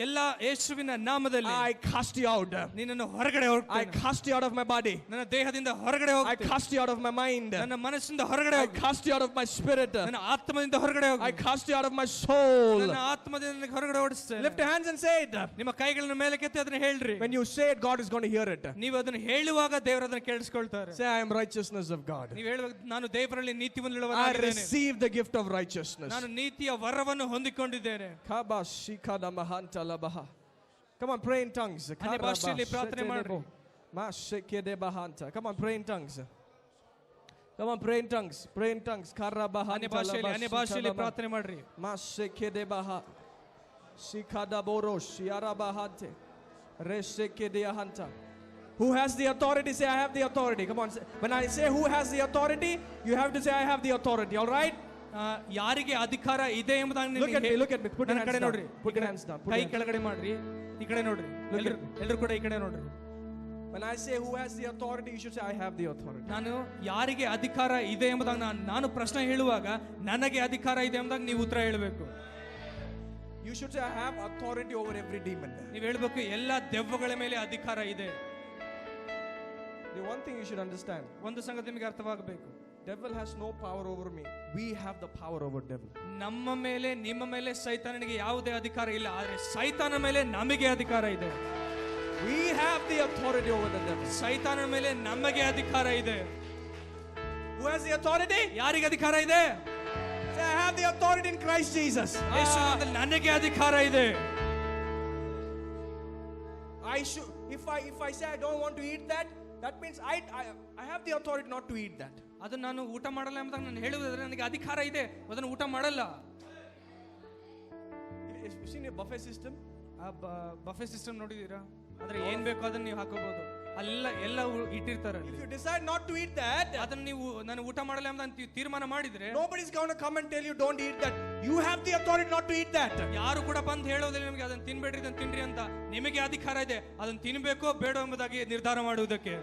ಎಲ್ಲಾ ಯೇಸುವಿನ ನಾಮದಲ್ಲಿ I cast you out. ನಿನ್ನನ್ನು ಹೊರಗಡೆ I ಹೋಗ್ತೇನೆ. cast you out of my body. ನನ್ನ ದೇಹದಿಂದ ಹೊರಗಡೆ I ಹೋಗ್ತೇನೆ. cast you out of my mind. ನನ್ನ ಮನಸ್ಸಿಂದ ಹೊರಗಡೆ I ಹೋಗ್ತೇನೆ. cast you out of my spirit. ನನ್ನ ಆತ್ಮದಿಂದ ಹೊರಗಡೆ I ಹೋಗ್ತೇನೆ. cast you out of my soul. ನನ್ನ ಆತ್ಮದಿಂದ ನನಗೆ ಹೊರಗಡೆ ಓಡಿಸ್ತೇನೆ. Lift your hands and say it. ನಿಮ್ಮ ಕೈಗಳನ್ನು ಮೇಲೆ ಕೆತ್ತಿ ಅದನ್ನ ಹೇಳ್ರಿ. When you say it, God is going to hear it. ನೀವು ಅದನ್ನು ಹೇಳುವಾಗ ದೇವರು ಅದನ್ನು ಕೇಳಿಸ್ಕೊಳ್ತಾರೆ. Say, I am righteousness of God. ನೀವು ಹೇಳುವಾಗ ನಾನು ದೇವರಲ್ಲಿ I ನೀತಿವಂತನಾಗಿದ್ದೇನೆ. receive the gift of righteousness. ನಾನು ನೀತಿಯ ವರವನ್ನು ಹೊಂದಿಕೊಂಡಿದ್ದೇನೆ. Come on, pray in tongues. ಅನ್ಯ ಭಾಷೆಯಲ್ಲಿ ಪ್ರಾರ್ಥನೆ ಮಾಡ್ರಿ. Come on, pray in tongues. Come on, pray in tongues. Pray in tongues. ಅನ್ಯ ಭಾಷೆಯಲ್ಲಿ ಪ್ರಾರ್ಥನೆ ಮಾಡ್ರಿ. Who has the authority? Say, I have the authority. Come on. When I say who has the authority, you have to say, I have the authority. All right? ಯಾರಿಗೆ ಅಧಿಕಾರ ಇದೆ ಎಂಬುದಾಗಿ Look at me. Look at me. Put your ನನ್ನ hands ಕಡೆ down. ನೋಡ್ರಿ. Put your hands down. Put ಕೈ your hands ಕೆಳಗಡೆ ಮಾಡ್ರಿ. ಈ ಕಡೆ ನೋಡ್ರಿ. ಎಲ್ಲರೂ ಕೂಡ ಈ ಕಡೆ ನೋಡ್ರಿ. When I say who has the authority, you should say, I have the authority. ನಾನು ಯಾರಿಗೆ ಅಧಿಕಾರ ಇದೆ ಎಂಬುದಾಗಿ ನಾನು ಪ್ರಶ್ನೆ ಹೇಳುವಾಗ ನನಗೆ ಅಧಿಕಾರ ಇದೆ ಎಂಬುದಾಗಿ ನೀವು ಉತ್ತರ ಹೇಳಬೇಕು. You should say, I have authority over every demon. ನೀವು ಹೇಳಬೇಕು ಎಲ್ಲ ದೆವ್ವಗಳ ಮೇಲೆ ಅಧಿಕಾರ ಇದೆ. The one thing you should understand, ಒಂದು ಸಂಗತಿ ನಿಮಗೆ ಅರ್ಥವಾಗಬೇಕು. devil has no power over me. We have the power over devil. ನಮ್ಮ ಮೇಲೆ ನಿಮ್ಮ ಮೇಲೆ ಸೈತಾನನಿಗೆ ಯಾವುದೇ ಅಧಿಕಾರ ಇಲ್ಲ, ಆದರೆ ಸೈತಾನ ಮೇಲೆ ನಮಗೆ ಅಧಿಕಾರ ಇದೆ. We have the authority over the devil. ಸೈತಾನನ ಮೇಲೆ ನಮಗೆ ಅಧಿಕಾರ ಇದೆ. Who has the authority? ಯಾರಿಗೆ ಅಧಿಕಾರ ಇದೆ? Say, I have the authority in Christ Jesus. ಯೇಸುವಿನಲ್ಲಿ ನನಗೆ ಅಧಿಕಾರ ಇದೆ. I should, if I say I don't want to eat that, that means I have the authority not to eat that. ಅದನ್ನು ನಾನು ಊಟ ಮಾಡಲ್ಲ ಎಂಬುದಾಗಿ ನಾನು ಹೇಳುವುದಾದ್ರೆ ನನಗೆ ಅಧಿಕಾರ ಇದೆ, ಅದನ್ನು ಊಟ ಮಾಡಲ್ಲ. You seen a buffet system? Buffet system ನೋಡಿದೀರಾ? ಅಂದ್ರೆ ಏನ್ ಬೇಕೋ ಅದನ್ನ ನೀವು ಹಾಕೋಬಹುದು. ಎಲ್ಲ ಇಟ್ಟಿರ್ತಾರೆ. If you decide not to eat that, ಅದನ್ನ ನೀವು ನಾನು ಊಟ ಮಾಡಲ್ಲ ಅಂತ ತೀರ್ಮಾನ ಮಾಡಿದ್ರೆ nobody's going to come and tell you don't eat that. You have the authority not to eat that. ಯಾರು ಕೂಡ ಬಂದು ಹೇಳೋದಿಲ್ಲ ನಿಮಗೆ ಅದನ್ನ ತಿನ್ಬೇಡ್ರಿ ಅದನ್ನ ತಿನ್ರಿ ಅಂತ. ನಿಮಗೆ ಅಧಿಕಾರ ಇದೆ ಅದನ್ನ ತಿನ್ಬೇಕೋ ಬೇಡ ಎಂಬುದಾಗಿ ನಿರ್ಧಾರ ಮಾಡುವುದಕ್ಕೆ.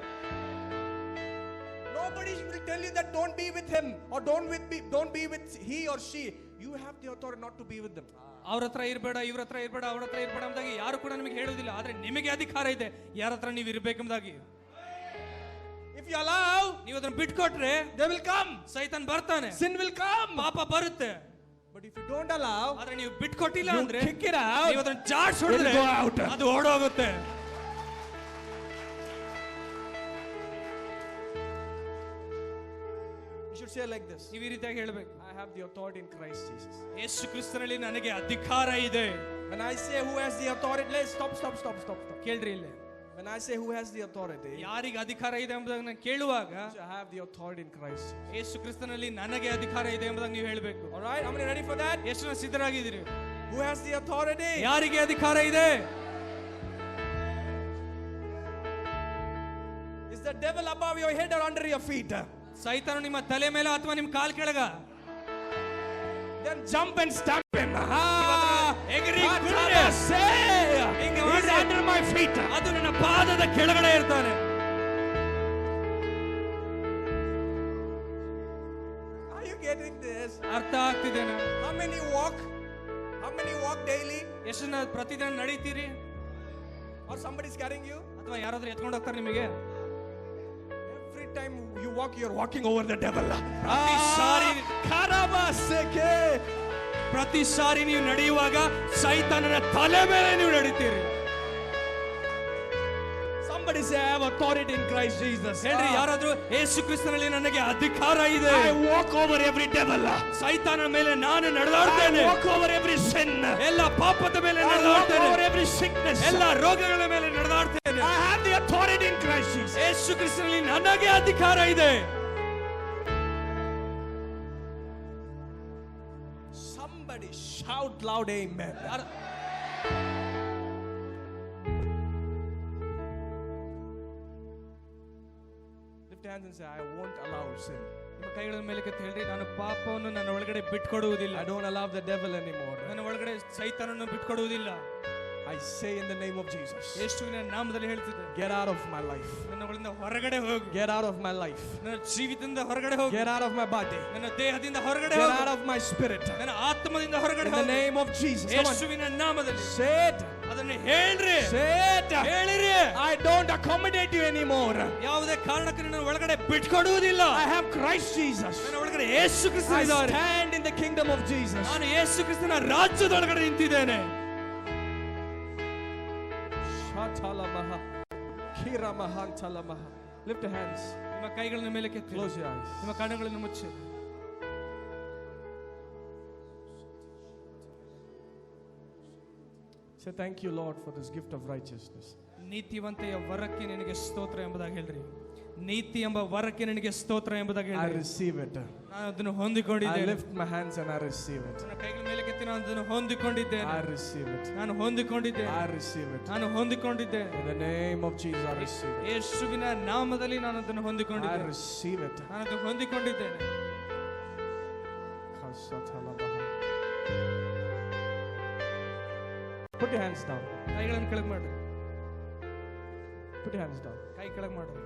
Nobody will tell you that don't be with him or don't be with he or she. You have the authority not to be with them. ಅವ್ರ ಹತ್ರ ಇರಬೇಡ, ಇವ್ರ ಹತ್ರ ಇರಬೇಡ, ಅವ್ರ ಹತ್ರ ಇರಬೇಡ ಎಂಬುದಾಗಿ ಯಾರು ಕೂಡ ನಿಮಗೆ ಹೇಳುವುದಿಲ್ಲ. ಆದ್ರೆ ನಿಮಗೆ ಅಧಿಕಾರ ಇದೆ ಯಾರ ಹತ್ರ ನೀವು ಇರಬೇಕೆಂಬುದಾಗಿ. If you allow, ನೀವು ಅದನ್ನ ಬಿಟ್ಕೊಟ್ರೆ they will come. ಸೈತಾನ್ ಬರ್ತಾನೆ, Sin will come. ಪಾಪ ಬರುತ್ತೆ. But if you don't allow, ಆದ್ರೆ ನೀವು ಬಿಟ್ಕೊಟ್ಟಿಲ್ಲ ಅಂದ್ರೆ kick it out. ನೀವು ಅದನ್ನ ಜಾಡ್ಸ್ ಹೊಡೆದ್ರೆ It will go out. ಅದು ಓಡೋಗುತ್ತೆ. You should say like this. ನೀವು ಈ ರೀತಿಯಾಗಿ ಹೇಳಬೇಕು, I have the authority in Christ Jesus. ಯೇಸು ಕ್ರಿಸ್ತನಲ್ಲಿ ನನಗೆ ಅಧಿಕಾರ ಇದೆ. When I say who has the authority, let's stop. ಕೇಳ್ರಿ ಇಲ್ಲಿ, When I say who has the authority, ಯಾರಿಗೆ ಅಧಿಕಾರ ಇದೆ ಎಂಬುದನ್ನು ಕೇಳುವಾಗ I have the authority in Christ. ಯೇಸು ಕ್ರಿಸ್ತನಲ್ಲಿ ನನಗೆ ಅಧಿಕಾರ ಇದೆ ಎಂಬುದನ್ನು ನೀವು ಹೇಳಬೇಕು. All right, how many ready for that? ಎಷ್ಟು ಜನ ಸಿದ್ಧರಾಗಿದ್ದೀರಿ? Who has the authority? ಯಾರಿಗೆ ಅಧಿಕಾರ ಇದೆ? Is the devil above your head or under your feet? ಸೈತಾನು ನಿಮ್ಮ ತಲೆ ಮೇಲೆ ಅಥವಾ ನಿಮ್ಮ ಕಾಲ್ ಕೆಳಗ? Then jump and stamp him. ಎಗರಿ He's under my feet. ಅದು ನನ್ನ ಪಾದದ ಕೆಳಗಡೆ ಇರ್ತಾನೆ. Are you getting this? ಅರ್ಥ ಆಗ್ತಿದೇನಾ? How many walk daily? ಎಷ್ಟು ಜನ ಪ್ರತಿದಿನ ನಡೀತೀರಿ? Or somebody's carrying you? ಅಥವಾ ಯಾರಾದ್ರೂ ಎತ್ಕೊಂಡು ಹೋಗ್ತಾರೆ ನಿಮಗೆ? Every time you walk, you're walking over the devil. ಪ್ರತಿ ಸಾರಿ ನೀವು ನಡೆಯುವಾಗ ಸೈತಾನನ ತಲೆ ಮೇಲೆ ನೀವು ನಡೀತೀರಿ. Somebody say, I have authority in Christ Jesus. ಹೇಳ್ರಿ ಯಾರಾದ್ರೂ, ಯೇಸು ಕ್ರಿಸ್ತನಲ್ಲಿ ನನಗೆ ಅಧಿಕಾರ ಇದೆ. I walk over every devil. ಸೈತಾನನ ಮೇಲೆ ನಾನು ನಡೆದಾಡ್ತೇನೆ. I walk over every sin. ಎಲ್ಲ ಪಾಪದ ಮೇಲೆ I walk ನಡೆದಾಡ್ತೇನೆ. over every sickness. ಎಲ್ಲ ರೋಗಗಳ ಮೇಲೆ ನಡೆದಾಡ್ತೇನೆ. I have the authority in Christ Jesus. ಯೇಸು ಕ್ರಿಸ್ತನಲ್ಲಿ ನನಗೆ ಅಧಿಕಾರ ಇದೆ. Somebody shout loud amen. Lift your hands and say, I won't allow sin. ನಿಮ್ಮ ಕೈಗಳ ಮೇಲೆ ಕೆತ್ತಿ ಹೇಳ್ರಿ, ನಾನು ಪಾಪವನ್ನು ನನ್ನ ಒಳಗಡೆ ಬಿಟ್ಕೊಡುವುದಿಲ್ಲ. I don't allow the devil anymore. ನನ್ನ ಒಳಗಡೆ ಸೈತಾನನ್ನು ಬಿಟ್ಕೊಡುವುದಿಲ್ಲ. I say in the name of Jesus, ಯೇಸುವಿನ ನಾಮದಲ್ಲಿ ಹೇಳ್ತಿದ್ದೆ, get out of my life. ನನ್ನ ಒಳಗಿಂದ ಹೊರಗಡೆ ಹೋಗು. Get out of my life. ನನ್ನ ಜೀವಿತದಿಂದ ಹೊರಗಡೆ ಹೋಗು. Get out of my body. ನನ್ನ ದೇಹದಿಂದ ಹೊರಗಡೆ Get ಹೋಗು. out of my spirit. ನನ್ನ ಆತ್ಮದಿಂದ ಹೊರಗಡೆ In the ಹೋಗು. name of Jesus. Come on. ಯೇಸುವಿನ ನಾಮದಲ್ಲಿ Say it. ಅದನ್ನು ಹೇಳ್ರಿ. Say it. ಹೇಳಿರಿ. I don't accommodate you anymore. ಯಾವುದೇ ಕಾರಣಕ್ಕೂ ನನ್ನ ಒಳಗಡೆ ಬಿಟ್ಕೊಡುವುದಿಲ್ಲ. I have Christ Jesus. ನನ್ನ ಒಳಗಡೆ ಯೇಸು ಕ್ರಿಸ್ತ I ಇದ್ದಾರೆ. stand in the kingdom of Jesus. ನಾನು ಯೇಸು ಕ್ರಿಸ್ತನ ರಾಜ್ಯದೊಳಗಡೆ ನಿಂತಿದ್ದೇನೆ. Lift your hands. ನಿಮ್ಮ ಕೈಗಳನ್ನು ಮೇಲೆ ಕೆತ್ತಿ. Close your eyes. ನಿಮ್ಮ ಕಣ್ಣುಗಳನ್ನು ಮುಚ್ಚಿ. Say thank you, Lord, for this gift of righteousness. ನೀತಿವಂತೆಯ ವರಕ್ಕೆ ನಿನಗೆ ಸ್ತೋತ್ರ ಎಂಬುದಾಗಿ ಹೇಳ್ರಿ. ನೀತಿ ಎಂಬ ವರಕ್ಕೆ ನಿನಗೆ ಸ್ತೋತ್ರ ಎಂಬುದಾಗಿ I ಹೇಳ್ರಿ. receive it. ನಾನು ಅದನ್ನು I ಹೊಂದಿಕೊಂಡಿದ್ದೇನೆ. lift my hands and I receive it. ನನ್ನ ಕೈಗಳ ಮೇಲೆ ಕೆತ್ತಿ ನಾನು ಅದನ್ನು ಹೊಂದಿಕೊಂಡಿದ್ದೇನೆ. I receive it. ನಾನು ಹೊಂದಿಕೊಂಡಿದ್ದೇನೆ. I receive it. ನಾನು ಹೊಂದಿಕೊಂಡಿದ್ದೇನೆ. In the name of Jesus, I receive it. ಯೇಸುವಿನ ನಾಮದಲ್ಲಿ ನಾನು ಅದನ್ನು I ಹೊಂದಿಕೊಂಡಿದ್ದೇನೆ. receive it. ನಾನು ಅದನ್ನು ಹೊಂದಿಕೊಂಡಿದ್ದೇನೆ. Put your hands down. ಕೈಗಳನ್ನು ಕೆಳಗೆ ಮಾಡ್ರಿ. Put your hands down. ಕೈ ಕೆಳಗೆ ಮಾಡ್ರಿ.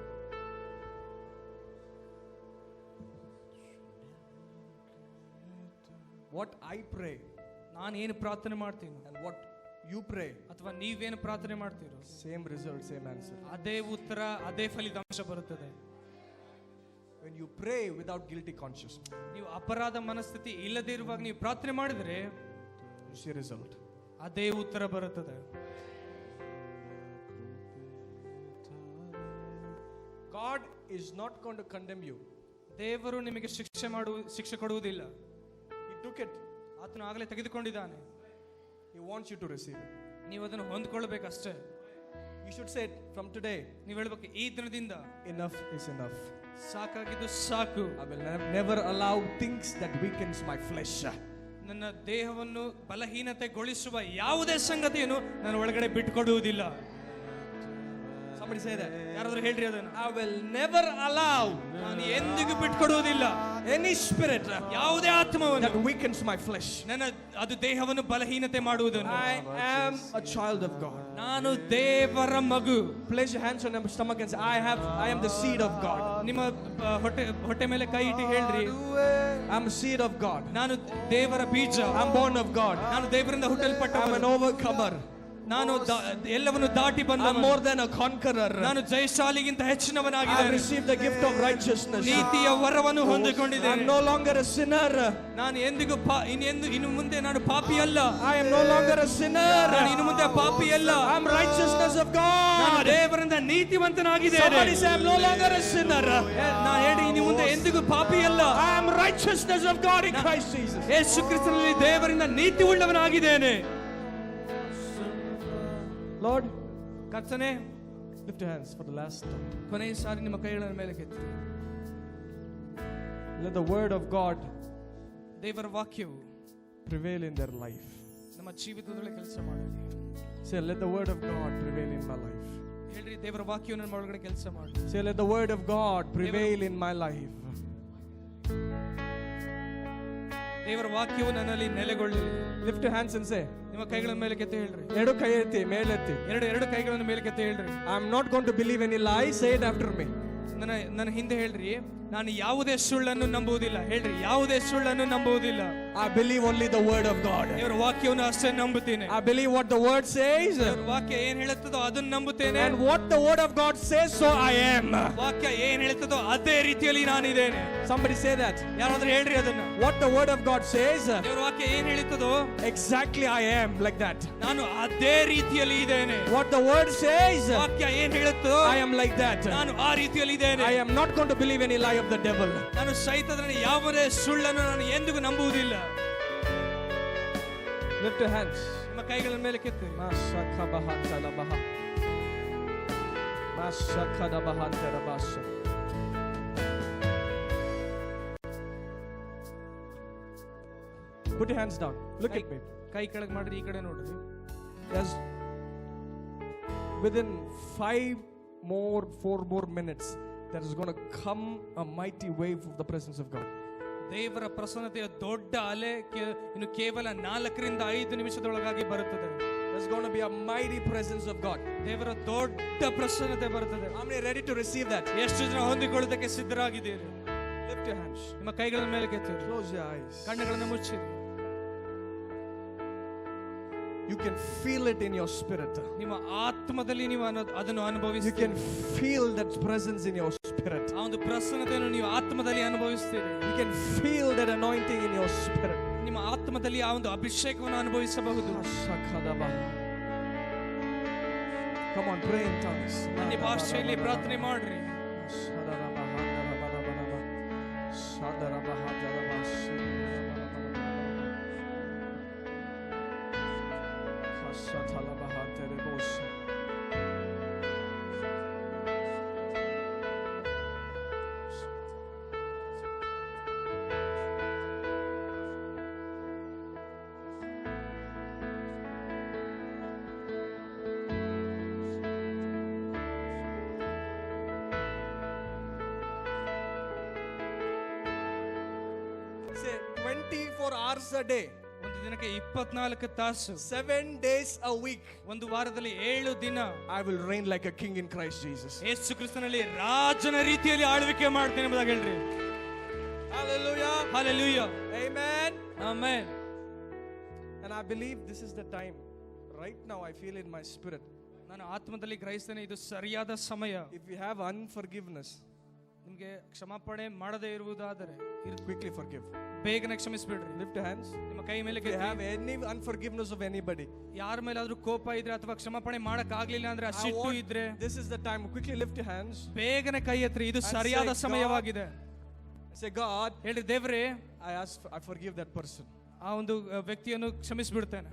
What I pray ನಾನು ಏನು ಪ್ರಾರ್ಥನೆ ಮಾಡ್ತೀನಿ and what you pray, ಅಥವಾ ನೀವೇನು ಪ್ರಾರ್ಥನೆ ಮಾಡ್ತೀರೋ same result, same answer. ಅದೇ ಉತ್ತರ, ಅದೇ ಫಲಿತಾಂಶ ಬರುತ್ತದೆ. When you pray without guilty conscience, ನೀವು ಅಪರಾಧ ಮನಸ್ಥಿತಿ ಇಲ್ಲದೆ ಇರುವಾಗ ನೀವು ಪ್ರಾರ್ಥನೆ ಮಾಡಿದ್ರೆ you see result. ಅದೇ ಉತ್ತರ ಬರುತ್ತದೆ. God is not going to condemn you. ದೇವರು ನಿಮಗೆ ಶಿಕ್ಷೆ ಕೊಡುವುದಿಲ್ಲ. He took it. ಆತನು ಆಗಲೇ ತೆಗೆದುಕೊಂಡಿದ್ದಾನೆ. He wants you to receive it. ನೀವು ಅದನ್ನು ಹೊಂದ್ಕೊಳ್ಬೇಕಷ್ಟೇ. You should say it from today. ನೀವು ಹೇಳ್ಬೇಕು, ಈ ದಿನದಿಂದ Enough is enough. ಸಾಕಾಗಿದ್ದು ಸಾಕು. I will never allow things that weakens my flesh. ನನ್ನ ದೇಹವನ್ನು ಬಲಹೀನತೆಗೊಳಿಸುವ ಯಾವುದೇ ಸಂಗತಿಯನ್ನು ನಾನು ಒಳಗಡೆ ಬಿಟ್ಟುಕೊಡುವುದಿಲ್ಲ. Somebody say that. ಯಾರಾದ್ರೂ ಹೇಳ್ರಿ ಅದನ್ನು. I will never allow ನಾನು ಎಂದಿಗೂ ಬಿಟ್ಟುಕೊಡುವುದಿಲ್ಲ any spirit ಯಾವುದೇ ಆತ್ಮವನ್ನು that weakens my flesh. ನನ್ನ ಅದು ದೇಹವನ್ನು ಬಲಹೀನತೆ ಮಾಡುವುದನ್ನು. I am a child of God. ನಾನು ದೇವರ ಮಗು. Place your hands on your stomach and say, I am the seed of God. ನಿಮ್ಮ ಹೊಟ್ಟೆ ಮೇಲೆ ಕೈ ಇಟ್ಟು ಹೇಳ್ರಿ, I'm a seed of God. ನಾನು ದೇವರ ಬೀಜ. I'm born of God. ನಾನು ದೇವರಿಂದ ಹುಟ್ಟಲ್ಪಟ್ಟ. I'm an overcomer. ನಾನು ಎಲ್ಲವನ್ನು ದಾಟಿ ಬಂದ. I'm more than a conqueror. ನಾನು ಜಯಶಾಲಿಗಿಂತ I ಹೆಚ್ಚಿನವನಾಗಿದ್ದೇನೆ. received the gift of righteousness. ನೀತಿಯ ವರವನ್ನು ಹೊಂದಿಕೊಂಡಿದ್ದೇನೆ. I'm no longer a sinner. ನಾನು ಎಂದಿಗೂ ಇನ್ನು ಮುಂದೆ ನಾನು ಪಾಪಿ ಅಲ್ಲ. I am no longer a sinner. ನಾನು ಇನ್ನು ಮುಂದೆ ಪಾಪಿ ಅಲ್ಲ. I'm righteousness of ನಾನು God. ದೇವರಿಂದ ನೀತಿವಂತನಾಗಿದ್ದೇನೆ. Somebody say, I'm no longer a sinner. ನಾನು ಹೇಳಿ, ಇನ್ನು ಮುಂದೆ ಎಂದಿಗೂ ಪಾಪಿ ಅಲ್ಲ. I righteousness of God in Christ Jesus. ಯೇಸು ಕ್ರಿಸ್ತನಲ್ಲಿ ದೇವರಿಂದ ನೀತಿ ಉಳ್ಳವನಾಗಿದ್ದೇನೆ. Lord, ಕರ್ತನೇ, lift your hands for the last time. ಕೊನೆಯ ಸಾರಿ ನಿಮ್ಮ ಕೈಗಳನ್ನು ಮೇಲೆ ಕೆತ್ತಿ. Let the word of God ದೇವರ ವಾಕ್ಯವು prevail in their life. ನಮ್ಮ ಜೀವಿತದಲ್ಲಿ ಕೆಲಸ ಮಾಡಲಿ. Say, let the word of God prevail in my life. ಹೇಳ್ರಿ, ದೇವರ ವಾಕ್ಯವು ನನ್ನ ಒಳಗಡೆ ಕೆಲಸ ಮಾಡಲಿ. Say, let the word of God prevail in my life. ದೇವರ ವಾಕ್ಯವು ನನ್ನಲ್ಲಿ ನೆಲೆಗೊಳ್ಳಲಿ. Lift your hands and say, ನಿಮ್ಮ ಕೈಗಳನ್ನು ಮೇಲೆ ಕೆತ್ತಿ ಹೇಳ್ರಿ. ಎರಡು ಕೈ ಎತ್ತಿ ಮೇಲೆತ್ತಿ. ಎರಡು ಕೈಗಳನ್ನು ಮೇಲೆ ಕೆತ್ತಿ ಹೇಳ್ರಿ. I am not going to believe any lie. Say it after me. ನನ್ನ ಹಿಂದೆ ಹೇಳ್ರಿ, ನಾನು ಯಾವುದೇ ಸುಳ್ಳನ್ನು ನಂಬುವುದಿಲ್ಲ. ಹೇಳ್ರಿ, ಯಾವುದೇ ಸುಳ್ಳನ್ನು ನಂಬುವುದಿಲ್ಲ. I believe only the word of God. ದೇವರ ವಾಕ್ಯವನ್ನು ಅಷ್ಟೇ ನಂಬುತ್ತೇನೆ. I believe what the word says. ದೇವರ ವಾಕ್ಯ ಏನ್ ಹೇಳುತ್ತದೋ ಅದನ್ನು ನಂಬುತ್ತೇನೆ. And what the word of God says, so I am. ವಾಕ್ಯ ಏನ್ ಹೇಳುತ್ತದೋ ಅದೇ ರೀತಿಯಲ್ಲಿ ನಾನಿದ್ದೇನೆ. Somebody say that. ಯಾರಾದ್ರೂ ಹೇಳ್ರಿ ಅದನ್ನ. What the word of God says, ದೇವರ ವಾಕ್ಯ ಏನ್ ಹೇಳುತ್ತದೋ exactly I am like that. ನಾನು ಅದೇ ರೀತಿಯಲ್ಲಿ ಇದ್ದೇನೆ. What the word says, ವಾಕ್ಯ ಏನ್ ಹೇಳುತ್ತದೋ I am like that. ನಾನು ಆ ರೀತಿಯಲ್ಲಿ ಇದ್ದೇನೆ. I am not going to believe any lie of the devil. ನಾನು ಸೈತಾನನ ಯಾವುದೇ ಸುಳ್ಳನ್ನು ನಾನು ಎಂದಿಗೂ ನಂಬುವುದಿಲ್ಲ. Lift your hands. ನಿಮ್ಮ ಕೈಗಳ ಮೇಲೆ ಕೆತ್ತಿ. Put your hands down. Look at me. ಕೈ ಕೆಳಗೆ ಮಾಡ್ರಿ, ಈ ಕಡೆ ನೋಡ್ರಿ. Yes. Within 4 more minutes, there is going to come a mighty wave of the presence of God. ದೇವರ ಪ್ರಸನ್ನತೆಯ ದೊಡ್ಡ ಅಲೆ ಇನ್ನು ಕೇವಲ 4-5 ನಿಮಿಷದೊಳಗಾಗಿ ಬರುತ್ತದೆ. There's going to be a mighty presence of God. ದೇವರ ದೊಡ್ಡ ಪ್ರಸನ್ನತೆ ಬರುತ್ತದೆ. How many are ready to receive that? ಎಷ್ಟು ಜನ ಹೊಂದಿಕೊಳ್ಳುವುದಕ್ಕೆ ಸಿದ್ಧರಾಗಿದ್ದೀರಿ? Lift your hands. ನಿಮ್ಮ ಕೈಗಳ ಮೇಲೆ ಕೆತ್ತಿ. Close your eyes. ಕಣ್ಣುಗಳನ್ನು ಮುಚ್ಚಿರಿ. You can feel it in your spirit. ನಿಮ್ಮ ಆತ್ಮದಲ್ಲಿ ನೀವು ಅದನ್ನು You ಅನುಭವಿಸ್ತೀರಿ. can feel that presence in your spirit. ಆ ಒಂದು ಪ್ರಸನ್ನತೆಯನ್ನು ನೀವು ಆತ್ಮದಲ್ಲಿ ಅನುಭವಿಸ್ತೀರಿ. You can feel that anointing in your spirit. ನಿಮ್ಮ ಆತ್ಮದಲ್ಲಿ ಆ ಒಂದು ಅಭಿಷೇಕವನ್ನು ಅನುಭವಿಸಬಹುದು. Come on, pray in tongues. ಅನ್ಯ ಭಾಷೆಯಲ್ಲಿ ಪ್ರಾರ್ಥನೆ ಮಾಡ್ರಿ. Say 24 hours a day. ಒಂದು ದಿನಕ್ಕೆ 24 ತಾಸು. 7 days a week. ಒಂದು ವಾರದಲ್ಲಿ 7 ದಿನ I will reign like a king in Christ Jesus. ಯೇಸು ಕ್ರಿಸ್ತನಲ್ಲಿ ರಾಜನ ರೀತಿಯಲ್ಲಿ ಆಳ್ವಿಕೆ ಮಾಡ್ತೇನೆ ಎಂಬುದಾಗಿ ಹೇಳ್ರಿ. Hallelujah. Hallelujah. Amen. Amen. And I believe this is the time. Right now I feel in my spirit. ನಾನು ಆತ್ಮದಲ್ಲಿ ಗ್ರಹಿಸ್ತೇನೆ, ಇದು ಸರಿಯಾದ ಸಮಯ. If we have unforgiveness, ನಿಮಗೆ ಕ್ಷಮಾಪಣೆ ಮಾಡದೇ ಇರುವುದಾದರೆ quickly forgive. ಬೇಗನೆ ಕ್ಷಮಿಸಿಬಿಡ್ರಿ. Lift your hands. ನಿಮ್ಮ ಕೈ ಮೇಲೆ If you have any unforgiveness of anybody, ಯಾರ ಮೇಲಾದ್ರೂ ಕೋಪ ಇದ್ರೆ ಅಥವಾ ಕ್ಷಮಾಪಣೆ ಮಾಡಕ್ ಆಗ್ಲಿಲ್ಲ ಅಂದ್ರೆ ಅಸಿಟ್ಟು ಇದ್ರೆ this is the time. Quickly lift your hands. ಬೇಗನೆ ಕೈ ಎತ್ರಿ, ಇದು ಸರಿಯಾದ ಸಮಯವಾಗಿದೆ. Say, God, ಹೇಳ್ರಿ, ದೇವ್ರೇ, I forgive that person. ಆ ಒಂದು ವ್ಯಕ್ತಿಯನ್ನು ಕ್ಷಮಿಸಿಬಿಡ್ತೇನೆ.